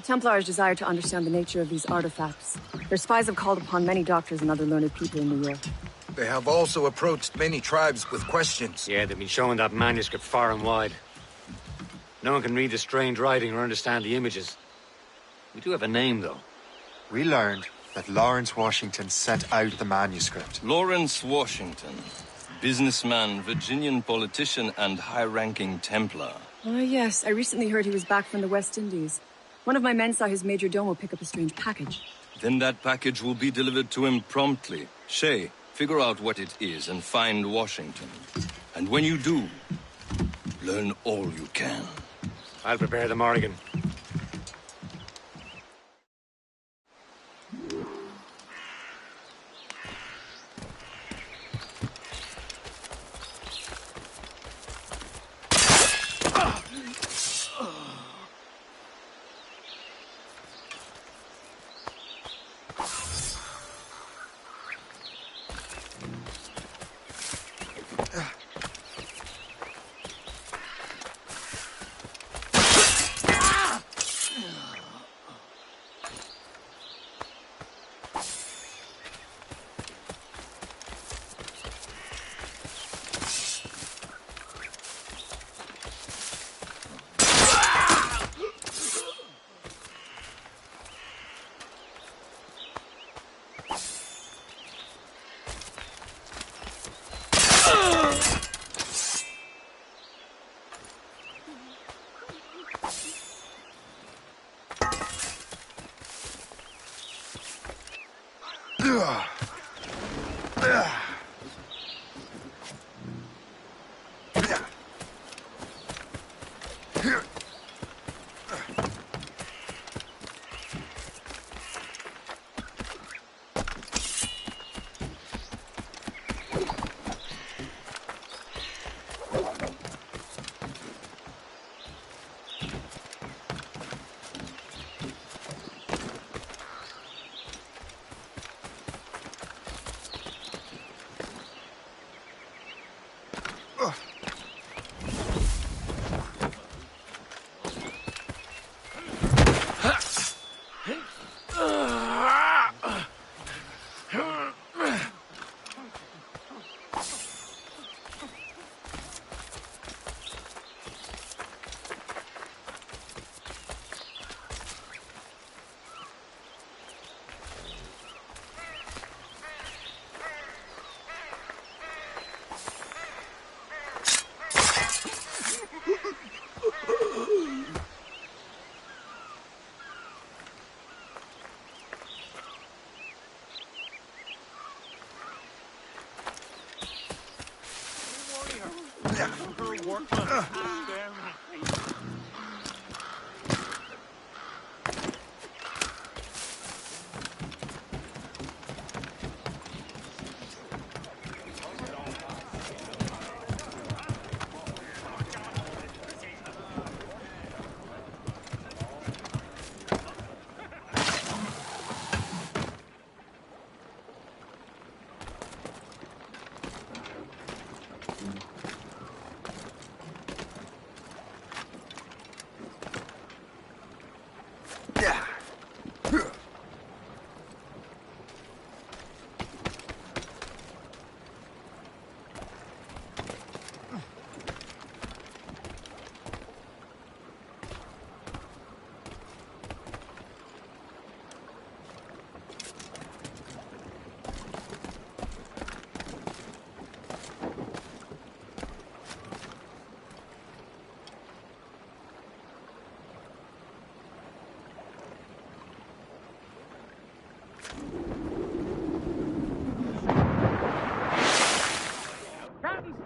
Templars desire to understand the nature of these artifacts. Their spies have called upon many doctors and other learned people in New York. They have also approached many tribes with questions. Yeah, they've been showing that manuscript far and wide. No one can read the strange writing or understand the images. We do have a name, though. We learned that Lawrence Washington sent out the manuscript. Lawrence Washington. Businessman, Virginian politician, and high-ranking Templar. Yes, I recently heard he was back from the West Indies. One of my men saw his major domo pick up a strange package. Then that package will be delivered to him promptly. Shay, figure out what it is and find Washington. And when you do, learn all you can. I'll prepare the Morrigan.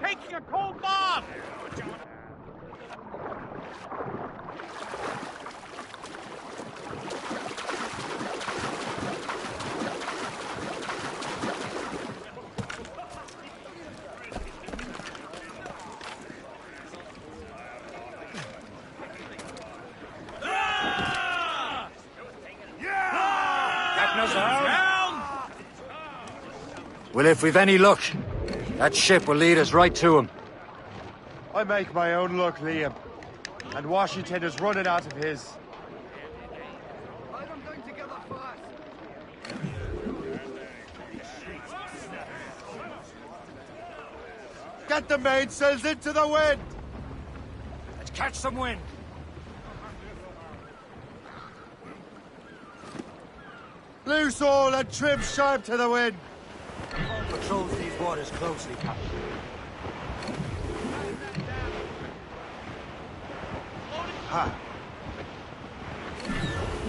Taking a cold bath! Well, if we've any luck, that ship will lead us right to him. I make my own luck, Liam. And Washington is running out of his. Get the mainsails into the wind! Let's catch some wind. Loose all and trim sharp to the wind! Patrols these waters closely, Captain. Ha.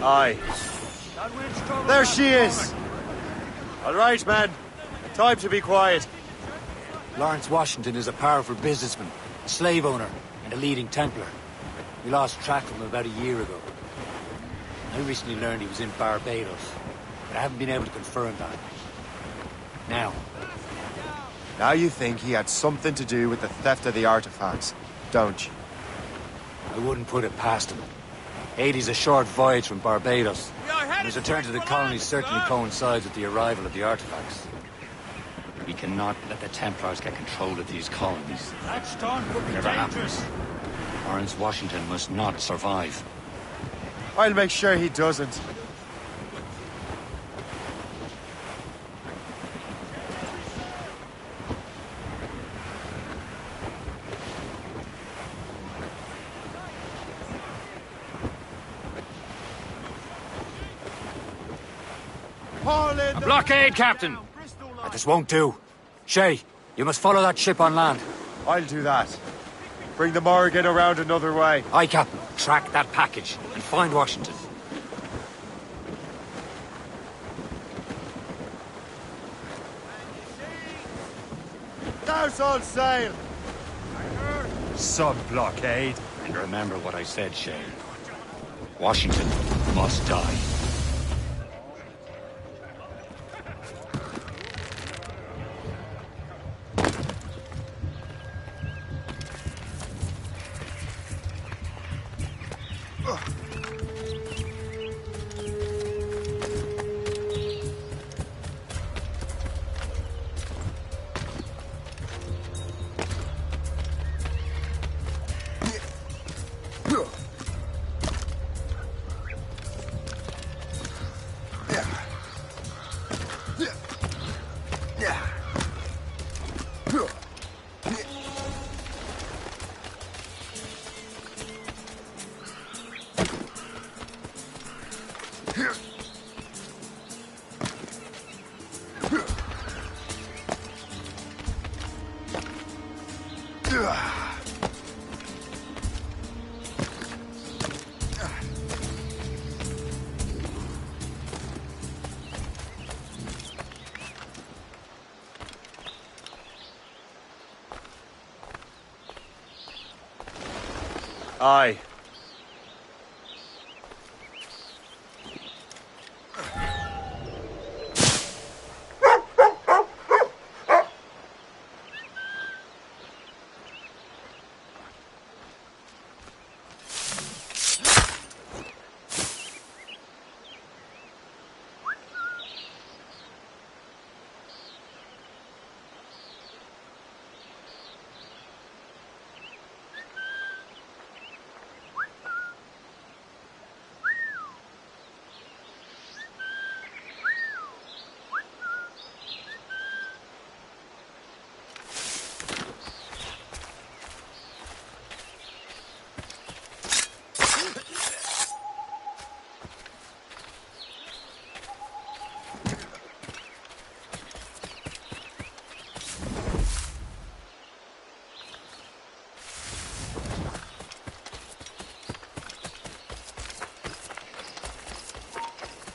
Aye. There she is! All right, man. Time to be quiet. Lawrence Washington is a powerful businessman, a slave owner, and a leading Templar. We lost track of him about a year ago. I recently learned he was in Barbados, but I haven't been able to confirm that. Now you think he had something to do with the theft of the artifacts, don't you? I wouldn't put it past him. Haiti's a short voyage from Barbados, and his return to the colonies certainly coincides with the arrival of the artifacts. We cannot let the Templars get control of these colonies. That storm could be Whatever dangerous. happens, Lawrence Washington must not survive. I'll make sure he doesn't. A blockade, Captain! This won't do. Shay, you must follow that ship on land. I'll do that. Bring the Morrigan around another way. Aye, Captain. Track that package and find Washington. Now's all sail! Sub-blockade. And remember what I said, Shay. Washington must die. Aye.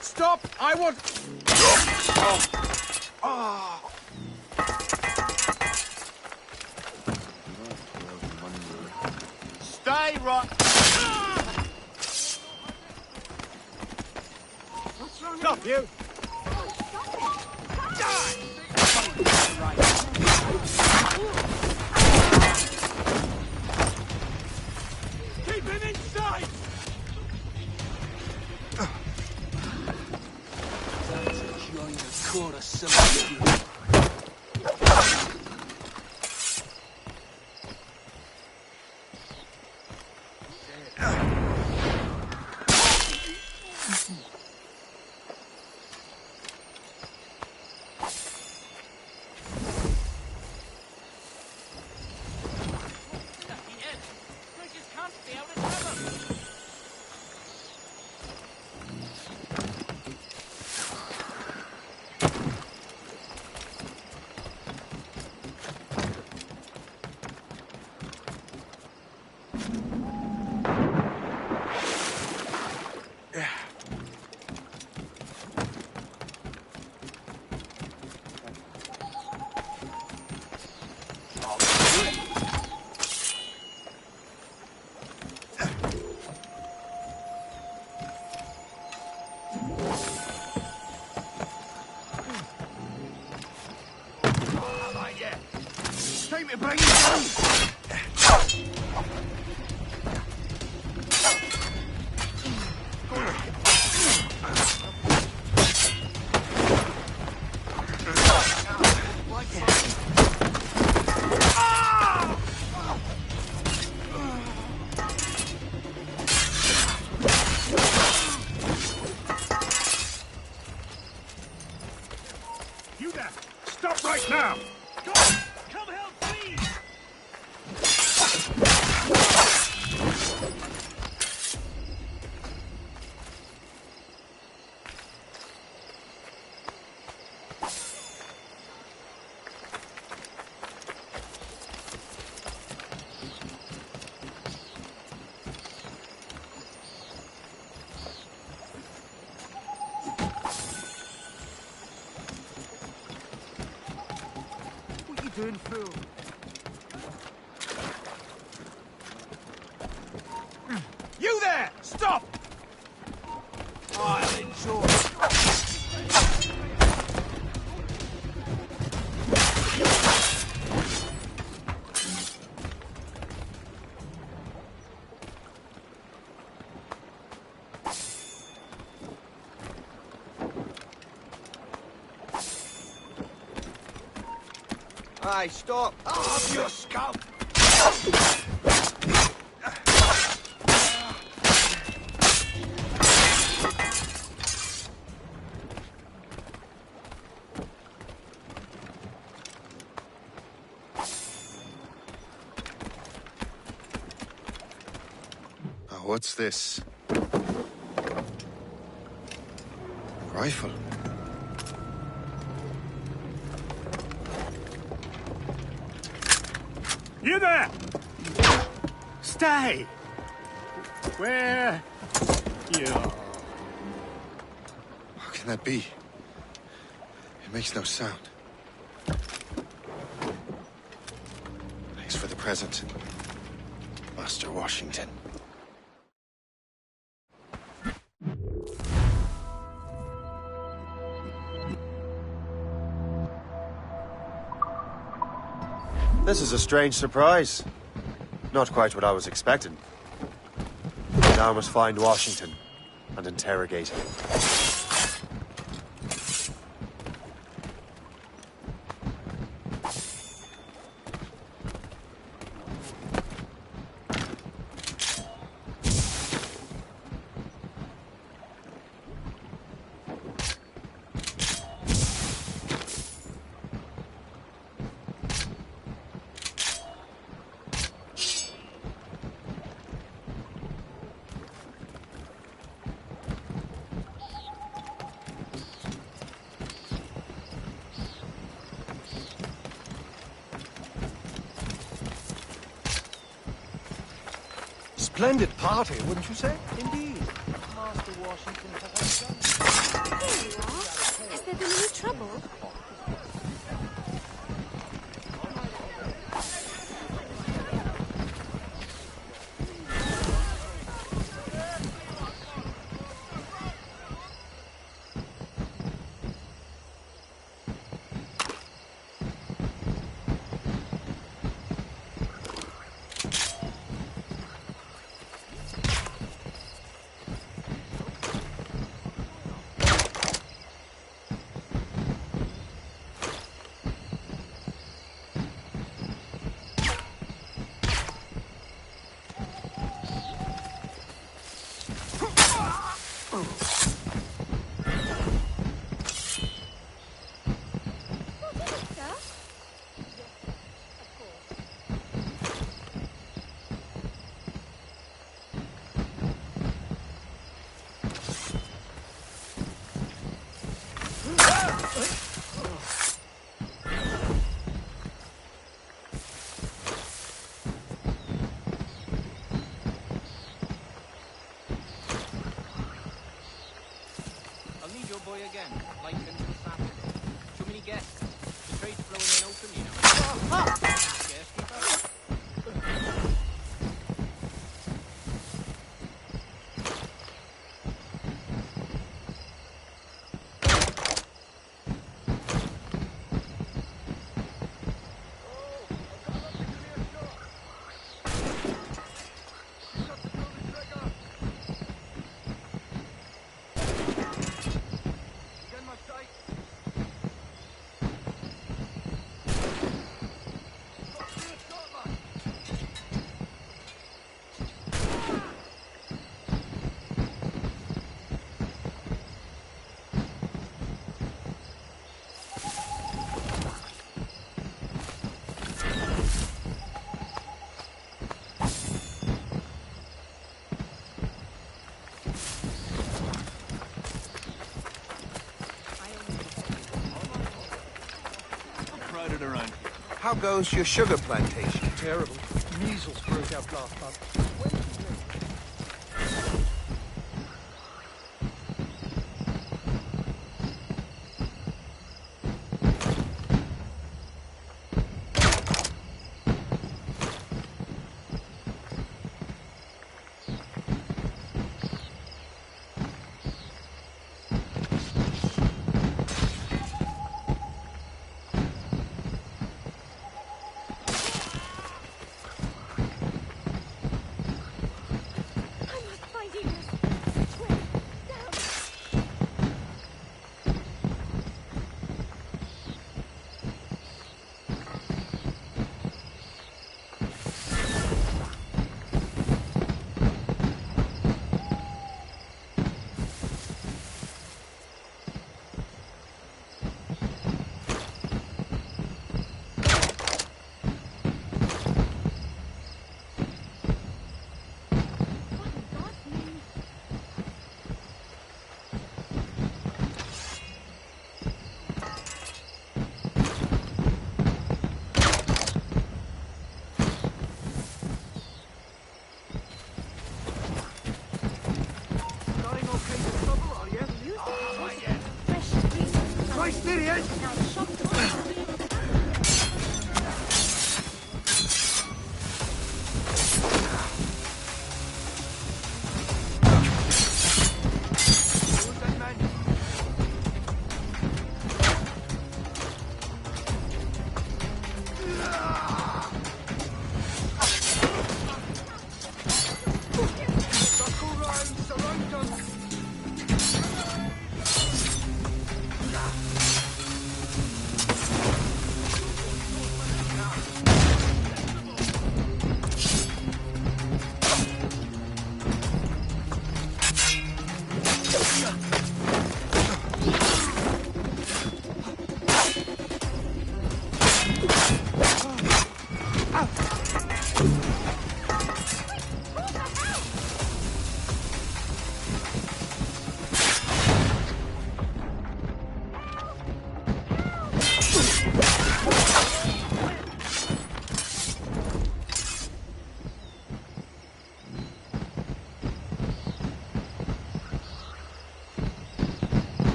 Stop! I want... Stay right. Stop, you! Keep him inside! Bring it down! You there! Stop right now! Come help, please! What are you doing, fool? You there! Stop! I'll enjoy. Hey, stop! Oh, your scalp! What's this? Rifle. You there! Stay! Where you are. How can that be? It makes no sound. Thanks for the present, Master Washington. This is a strange surprise. Not quite what I was expecting. Now I must find Washington and interrogate him. Splendid party, wouldn't you say? Indeed. Master Washington has done. There you are. Has there been any trouble? I'll need your boy again, like him this afternoon. Too many guests. The trade's flowing in open, you know. Yes, keep up. around here. How goes your sugar plantation? Terrible. Measles broke out last month.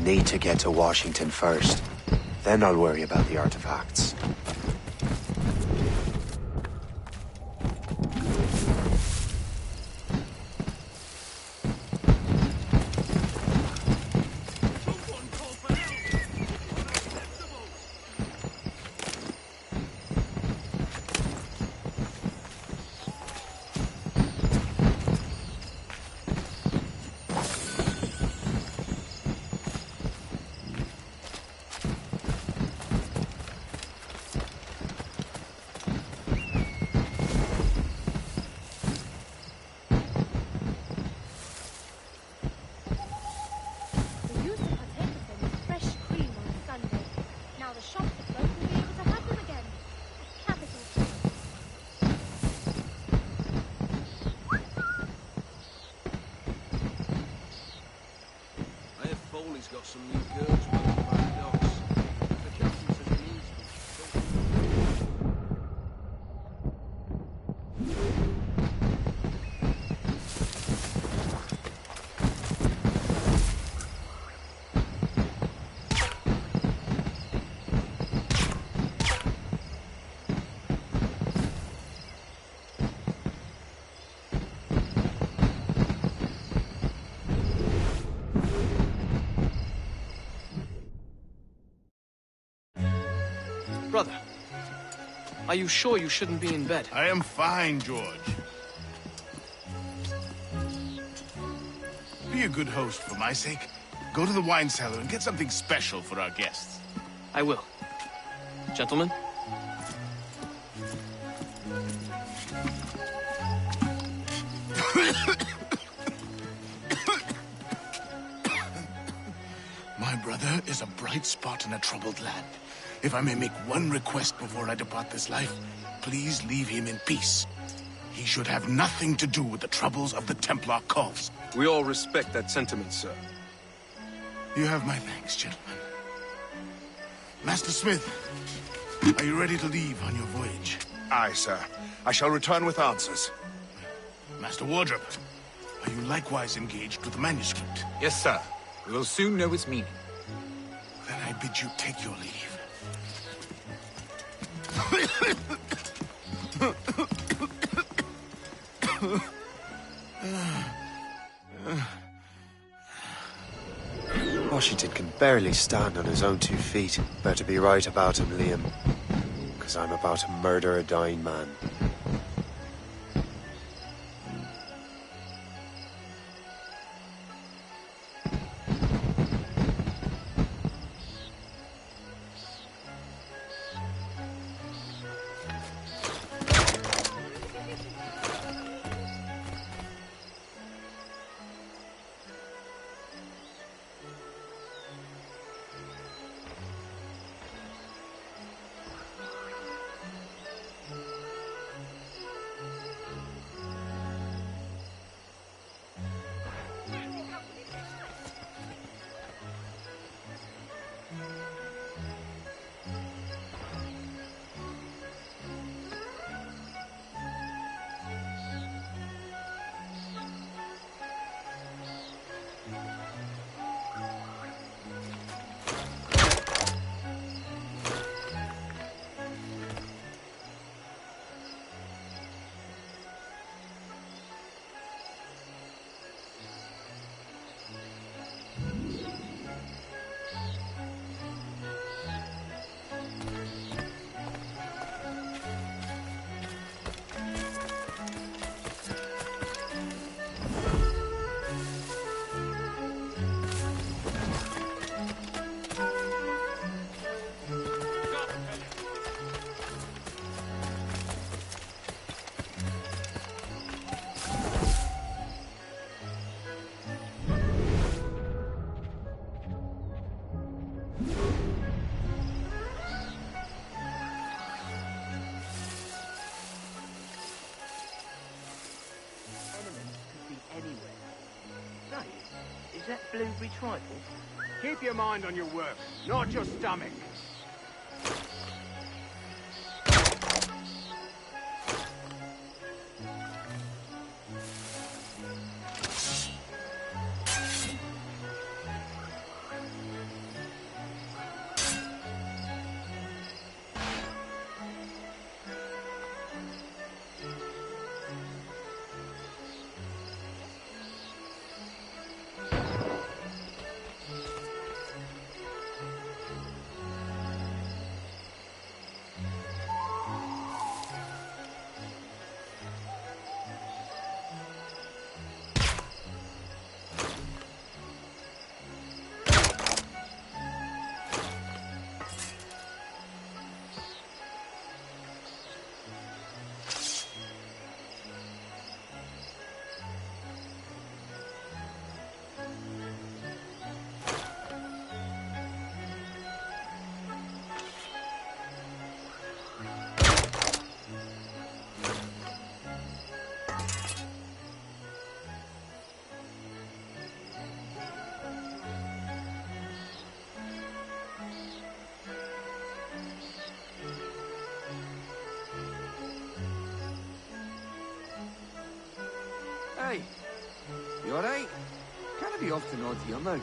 Need to get to Washington first. Then I'll worry about the artifacts. Foley's got some new girls working by the docks. The captain says he needs Brother, are you sure you shouldn't be in bed? I am fine, George. Be a good host for my sake. Go to the wine cellar and get something special for our guests. I will. Gentlemen? My brother is a bright spot in a troubled land. If I may make one request before I depart this life, please leave him in peace. He should have nothing to do with the troubles of the Templar cause. We all respect that sentiment, sir. You have my thanks, gentlemen. Master Smith, are you ready to leave on your voyage? Aye, sir. I shall return with answers. Master Wardrop, are you likewise engaged with the manuscript? Yes, sir. We will soon know its meaning. Then I bid you take your leave. Washington can barely stand on his own 2 feet. Better be right about him, Liam. Because I'm about to murder a dying man. Is that blueberry trifle? Keep your mind on your work, not your stomach. Hey, you alright? Can't be off to nod here now.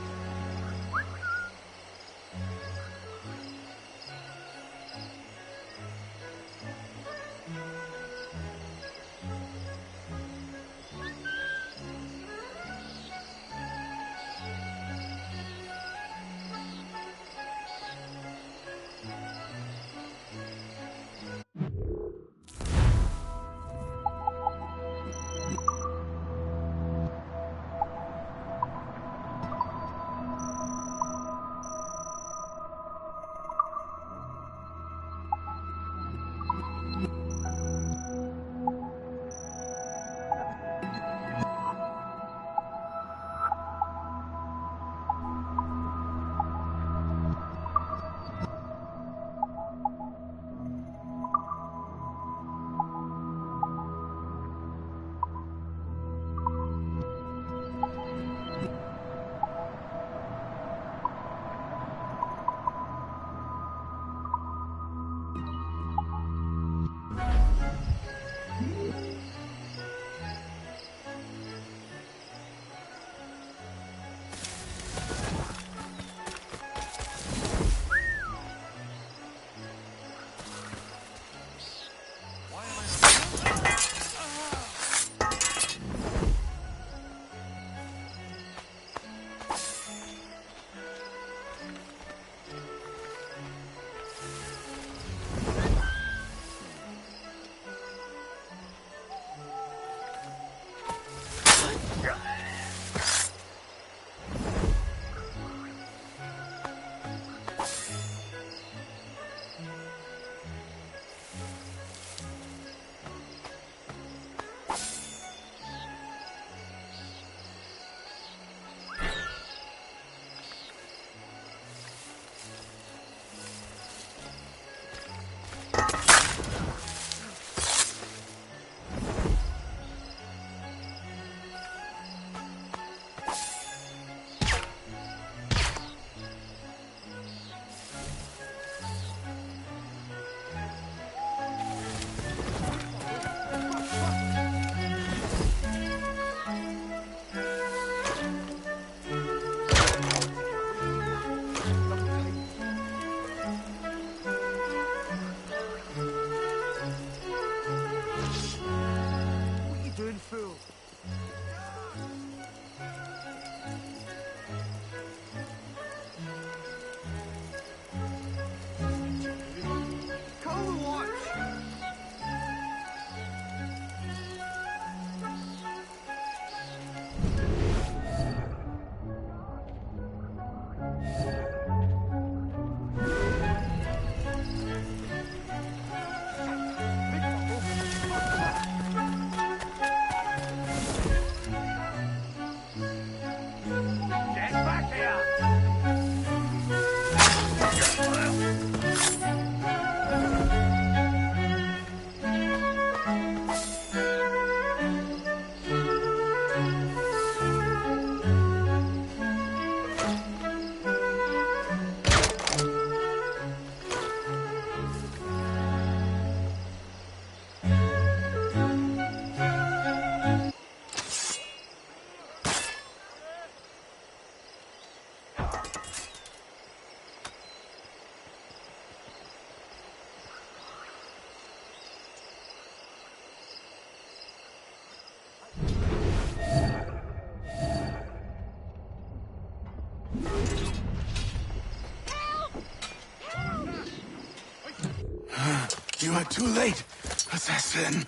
You are too late, assassin.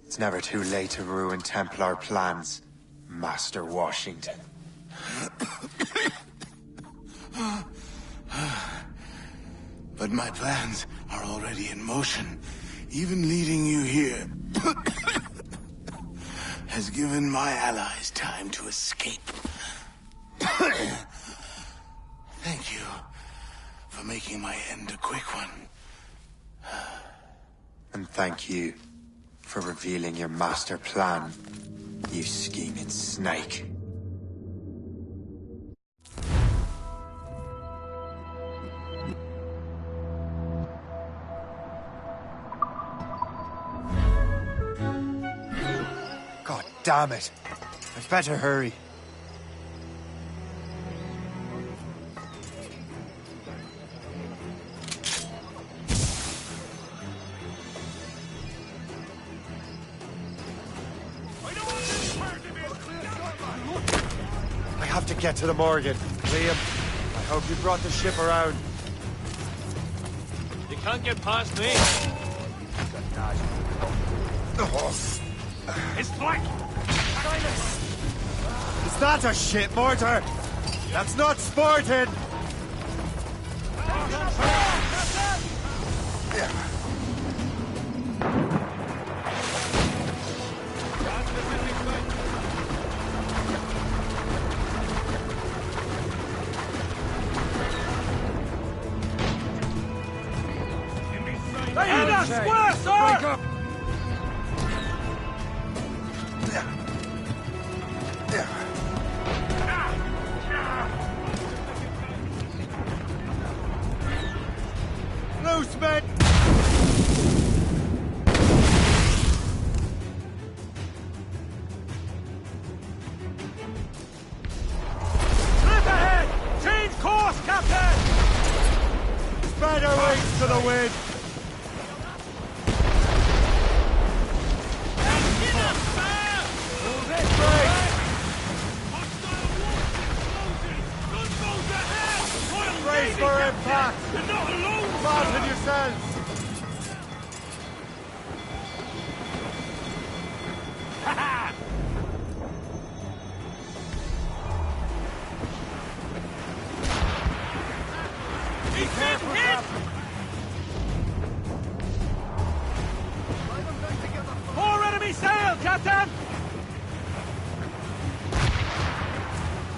It's never too late to ruin Templar plans, Master Washington. But my plans are already in motion. Even leading you here has given my allies time to escape. Thank you for making my end a quick one. And thank you for revealing your master plan, you scheming snake. God damn it! I'd better hurry. I have to get to the Morgan. Liam, I hope you brought the ship around. You can't get past me. It's black! Silence! Is that a shit mortar? That's not sporting! Head us square, sir! Loose, men! Slip ahead! Change course, Captain! Spread our wings to the wind! Brace for impact! You're not alone, Fasten yourselves! He's been hit! More enemy sail, Captain!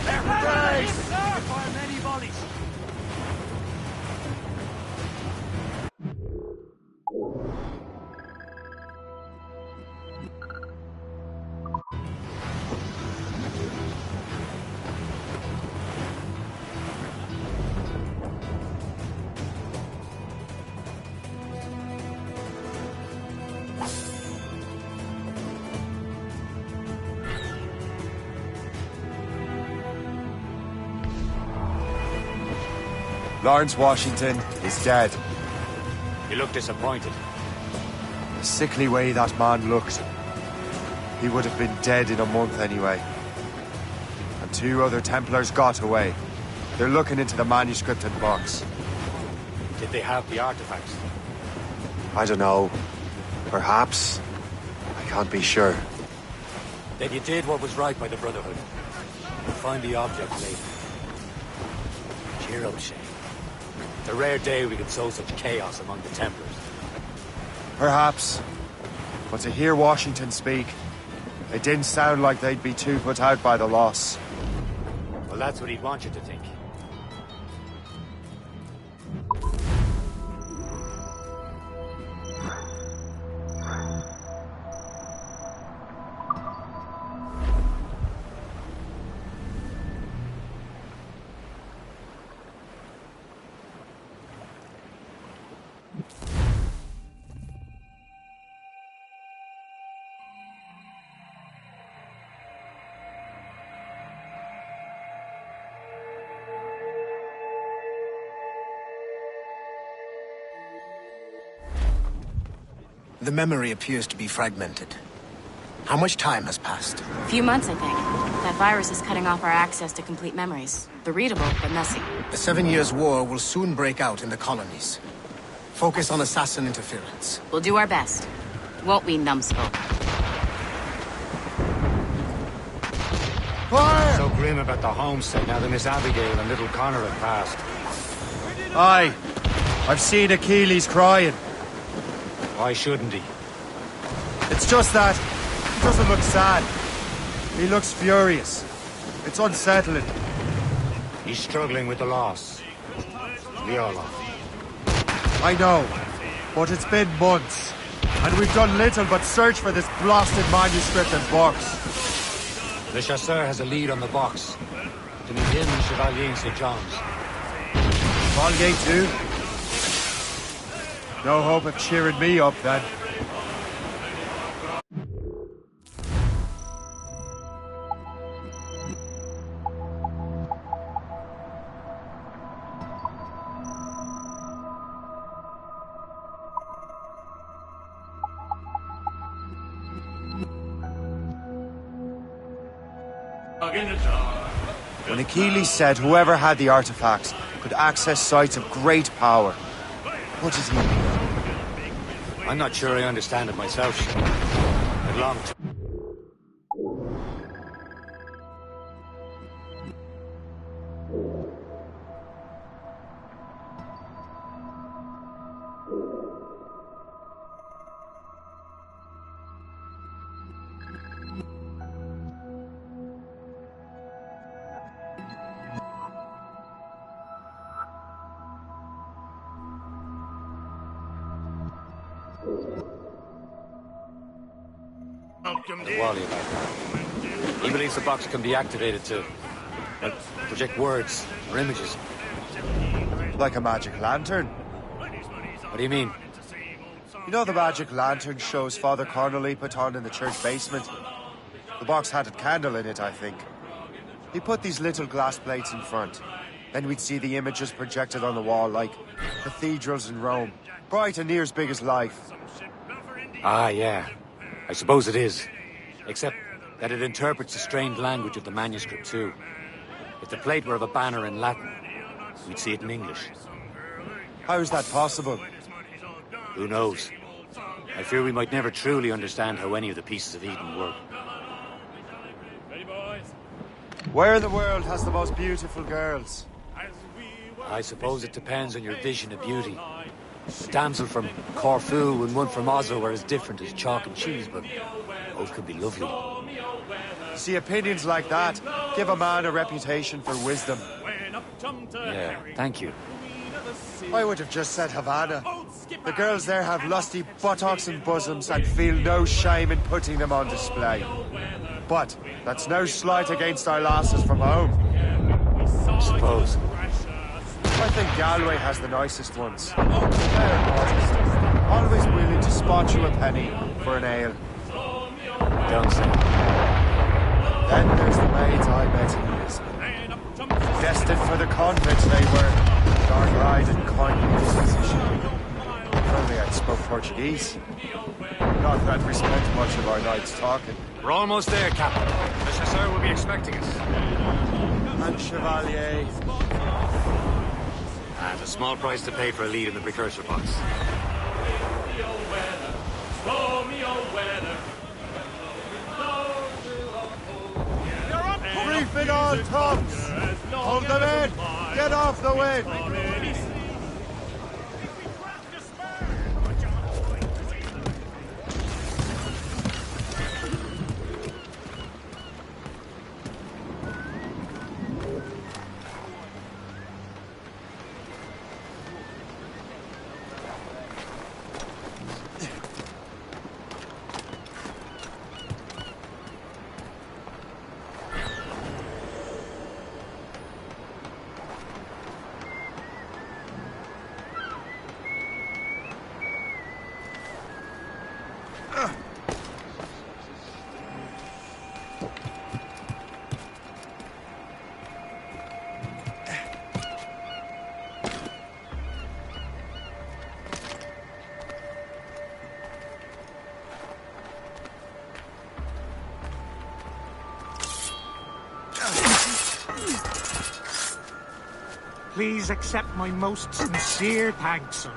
Brace! Fire many volleys! Lawrence Washington is dead. You look disappointed. The sickly way that man looked. He would have been dead in a month anyway. And 2 other Templars got away. They're looking into the manuscript and box. Did they have the artifacts? I don't know. Perhaps. I can't be sure. Then you did what was right by the Brotherhood. We'll find the object later. Cheer up, Shane. It's a rare day we could sow such chaos among the Templars. Perhaps. But to hear Washington speak, it didn't sound like they'd be too put out by the loss. Well, that's what he'd want you to think. The memory appears to be fragmented. How much time has passed? A few months, I think. That virus is cutting off our access to complete memories. They're readable, but messy. The 7 Years' War will soon break out in the colonies. Focus on assassin interference. We'll do our best. Won't we, numbskull? Fire! So grim about the homestead now that Miss Abigail and little Connor have passed. Aye. I've seen Achilles crying. Why shouldn't he? It's just that he doesn't look sad. He looks furious. It's unsettling. He's struggling with the loss. We all are. I know, but it's been months, and we've done little but search for this blasted manuscript and box. Le Chasseur has a lead on the box. To meet him and Chevalier in St. John's. Chevalier too? No hope of cheering me up then. When Achilles said whoever had the artifacts could access sites of great power, what does he mean? I'm not sure I understand it myself. I'd long to. Wally about that. He believes the box can be activated to, well, project words or images. Like a magic lantern? What do you mean? You know the magic lantern shows Father Connolly put on in the church basement? The box had a candle in it, I think. He put these little glass plates in front. Then we'd see the images projected on the wall like cathedrals in Rome. Bright and near as big as life. Ah, yeah. I suppose it is. Except that it interprets the strained language of the manuscript, too. If the plate were of a banner in Latin, we'd see it in English. How is that possible? Who knows? I fear we might never truly understand how any of the pieces of Eden work. Where in the world has the most beautiful girls? I suppose it depends on your vision of beauty. A damsel from Corfu and one from Oslo are as different as chalk and cheese, but both could be lovely. See, opinions like that give a man a reputation for wisdom. Yeah, thank you. I would have just said Havana. The girls there have lusty buttocks and bosoms and feel no shame in putting them on display. But that's no slight against our lasses from home. I suppose. I think Galway has the nicest ones. They're modest. Always willing to spot you a penny for an ale. Don't say. Then there's the maids I met in Lisbon. Destined for the convent they were. Dark-eyed and kindly disposition. If only I spoke Portuguese. Not that we spent much of our nights talking. We're almost there, Captain. The Chasseur will be expecting us. And Chevalier. And a small price to pay for a lead in the precursor box. Brief it on, tops! Hold them in! Get off the wind! Please accept my most sincere thanks, son.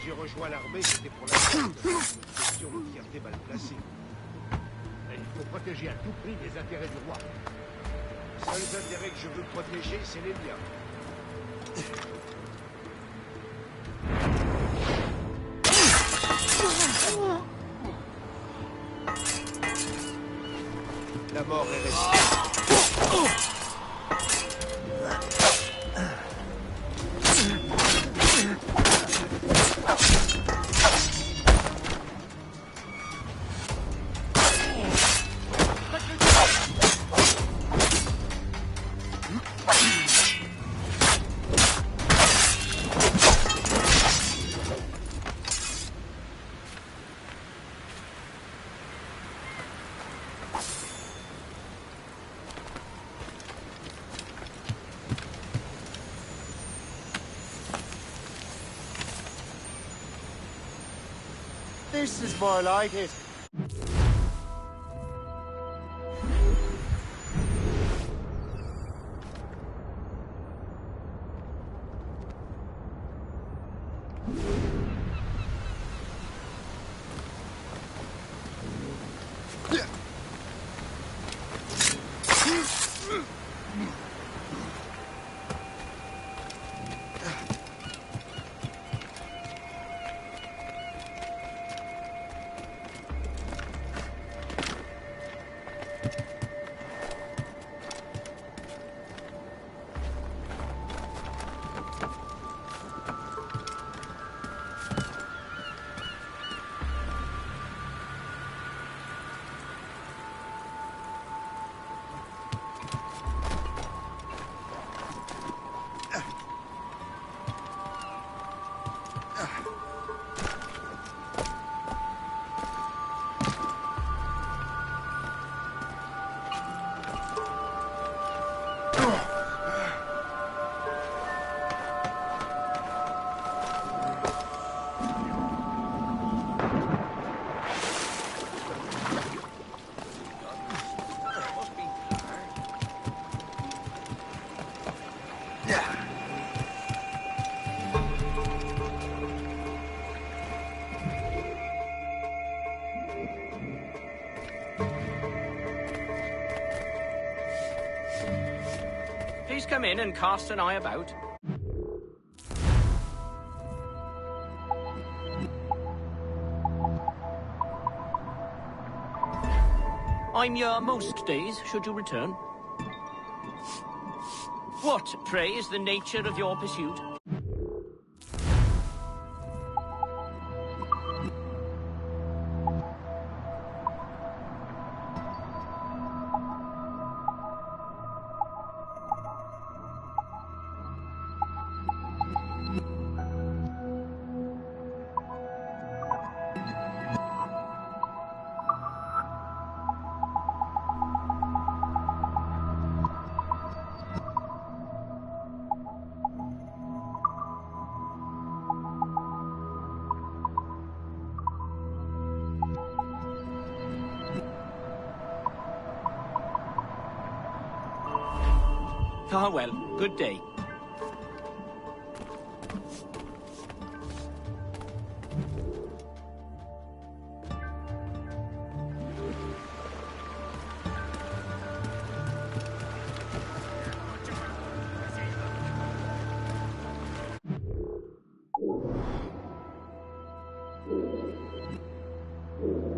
J'ai rejoint l'armée, c'était pour la question de fierté mal placée. Et il faut protéger à tout prix les intérêts du roi. Les seuls intérêts que je veux protéger, c'est les miens. La mort est restée. This is more like it. Please come in and cast an eye about. I'm here most days, should you return. What, pray, is the nature of your pursuit? Ah, well, good day. you.